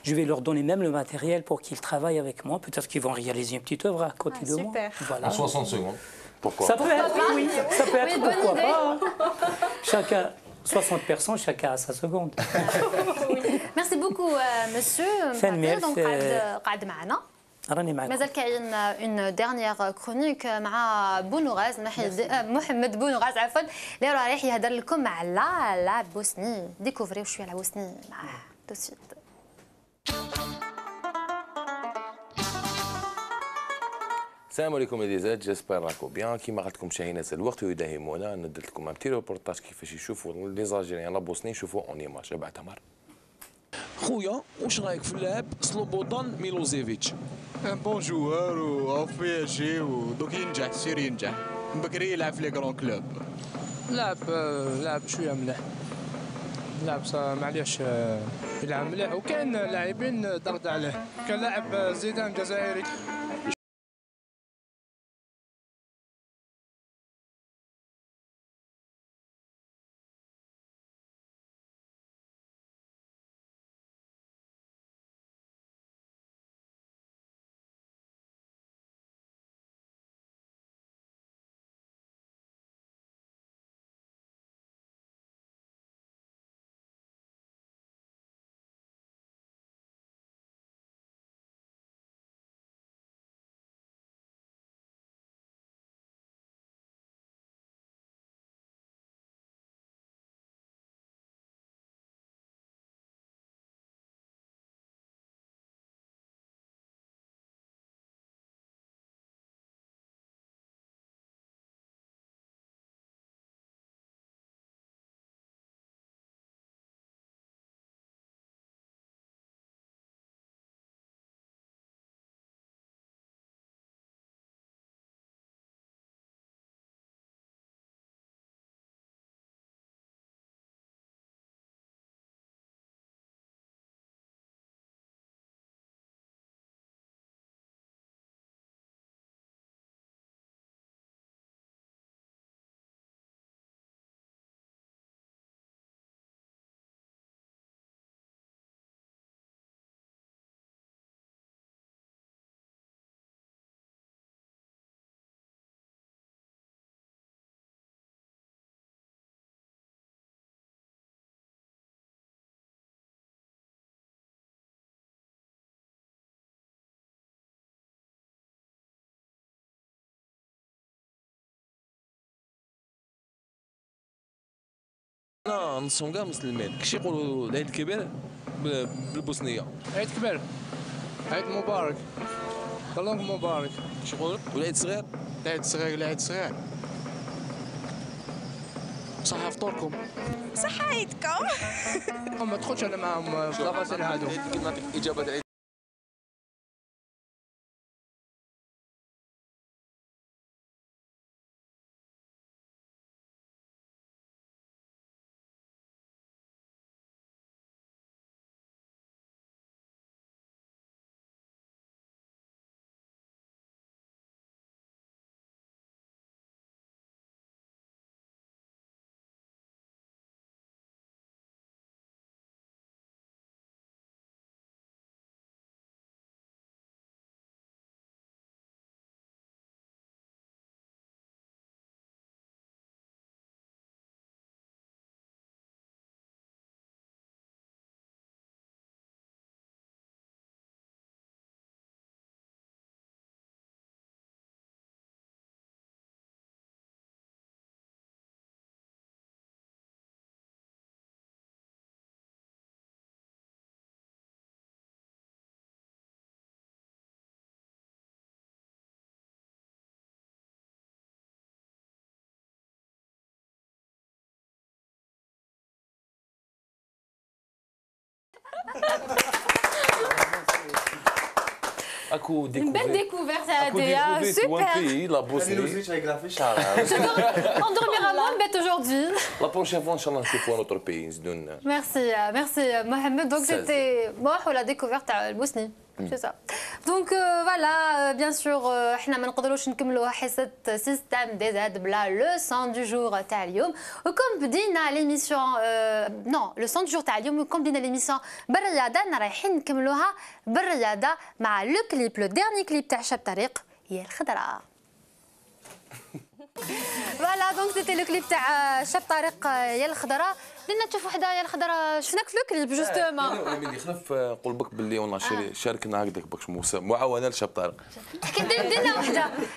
Je vais leur donner même le matériel pour qu'ils travaillent avec moi. Peut-être qu'ils vont réaliser une petite œuvre à côté de moi. Voilà. En 60 secondes. Pourquoi? Ça peut être, oui. Ça peut être, pourquoi pas. Chacun, 60 personnes, chacun à sa seconde. Merci beaucoup, monsieur. Donc, مازال كاين une dernière chronique مع بونوغاز محمد بونوغاز عفوا اللي راه رايح يهضر لكم على بوسني ديكوفريو شويه على بوسني معاه تو سويت. السلام عليكم يا ديزات جيسبر راكم بيان كيما قلت لكم مشاهينا الوقت يداهمنا ندرت لكم ان بتي روبورتاج كيفاش يشوفوا لي زالجيريان لا بوسني يشوفوا اون ايماج تبع تمر. خويا واش رايك في اللاعب سلوبودان ميلوزيفيتش؟ بون جوار و في اس جي ودوك ينجح سير ينجح بكري يلعب في لي كرون كلوب. لعب شويه مليح لعب معليش يلعب مليح وكاين لاعبين ضغط عليه كان لاعب زيدان جزائري. انا نصهم كاع مسلمين كيش يقولوا العيد الكبير بالبوسنيه عيد كبير عيد مبارك طلونك مبارك. كيش يقولوا والعيد الصغير العيد الصغير صحة فطوركم صحة عيدكم ما تدخلش انا معاهم في لاباسين هادو اجابه اكو Une belle découverte à Adéa, super. La Bosnie. On dormira moins bête aujourd'hui. La prochaine fois, Inch'Allah, نشوفوا un autre pays. Merci Mohamed. Donc c'était moi la découverte à Bosnie. C'est ça. Donc voilà, bien sûr, احنا ما نقدروش نكملوا حصة سيستم دي زاد بلا لو سون دو جور تاع اليوم. وكم بدينا ليميسيون نو لو سون دو جور تاع اليوم وكم بدينا ليميسيون بالرياضة رايحين نكملوها بالرياضة مع لو كليب لو ديرني كليب تاع شاب طريق يا الخضراء. فوالا دونك سيتي لو كليب تاع شاب طريق يا الخضراء. بدينا نشوفوا حدا يا الخضراء شفناك في لو كليب جوستومون. ملي خلف نقول بك باللي والله شاركنا هكذاك باش معاونه لشاب طارق.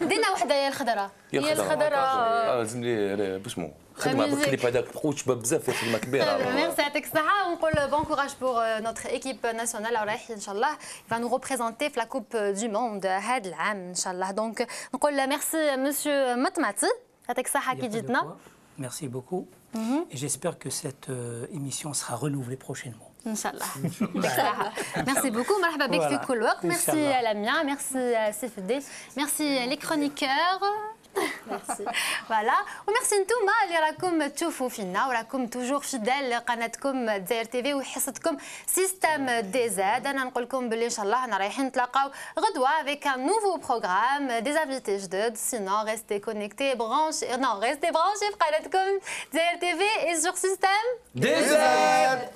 دينا وحده يا الخضراء. يا الخضراء. لازم لي باسمو خدمه بالكليب هذاك تقوت شباب بزاف في خدمه كبيره. ميرسي يعطيك الصحه ونقول بون كوراج بور نوتر ايكيب ناسيونال رايح ان شاء الله va nous représenter في لا كوب دو موند هذا العام ان شاء الله. دونك نقول ميرسي مسيو مطماتي يعطيك الصحه كي جيتنا. Merci beaucoup. Et j'espère que cette émission sera renouvelée prochainement. Inch'Allah. Merci beaucoup. مرحبا بك في كل وقت. Merci Lamia, merci Sefdé, merci les chroniqueurs. Merci. Voilà. وميرسي نتوما اللي راكم تشوفوا فينا وراكم توجور فيدال لقناتكم دزاير تيفي وحصتكم سيستم دي زاد. انا نقول لكم باللي ان شاء الله احنا رايحين نتلاقاو غدوه avec un nouveau programme des invités جدد. Sinon restez connectés branchés non restez branchés في قناتكم دزاير تيفي et sur système دي زاد.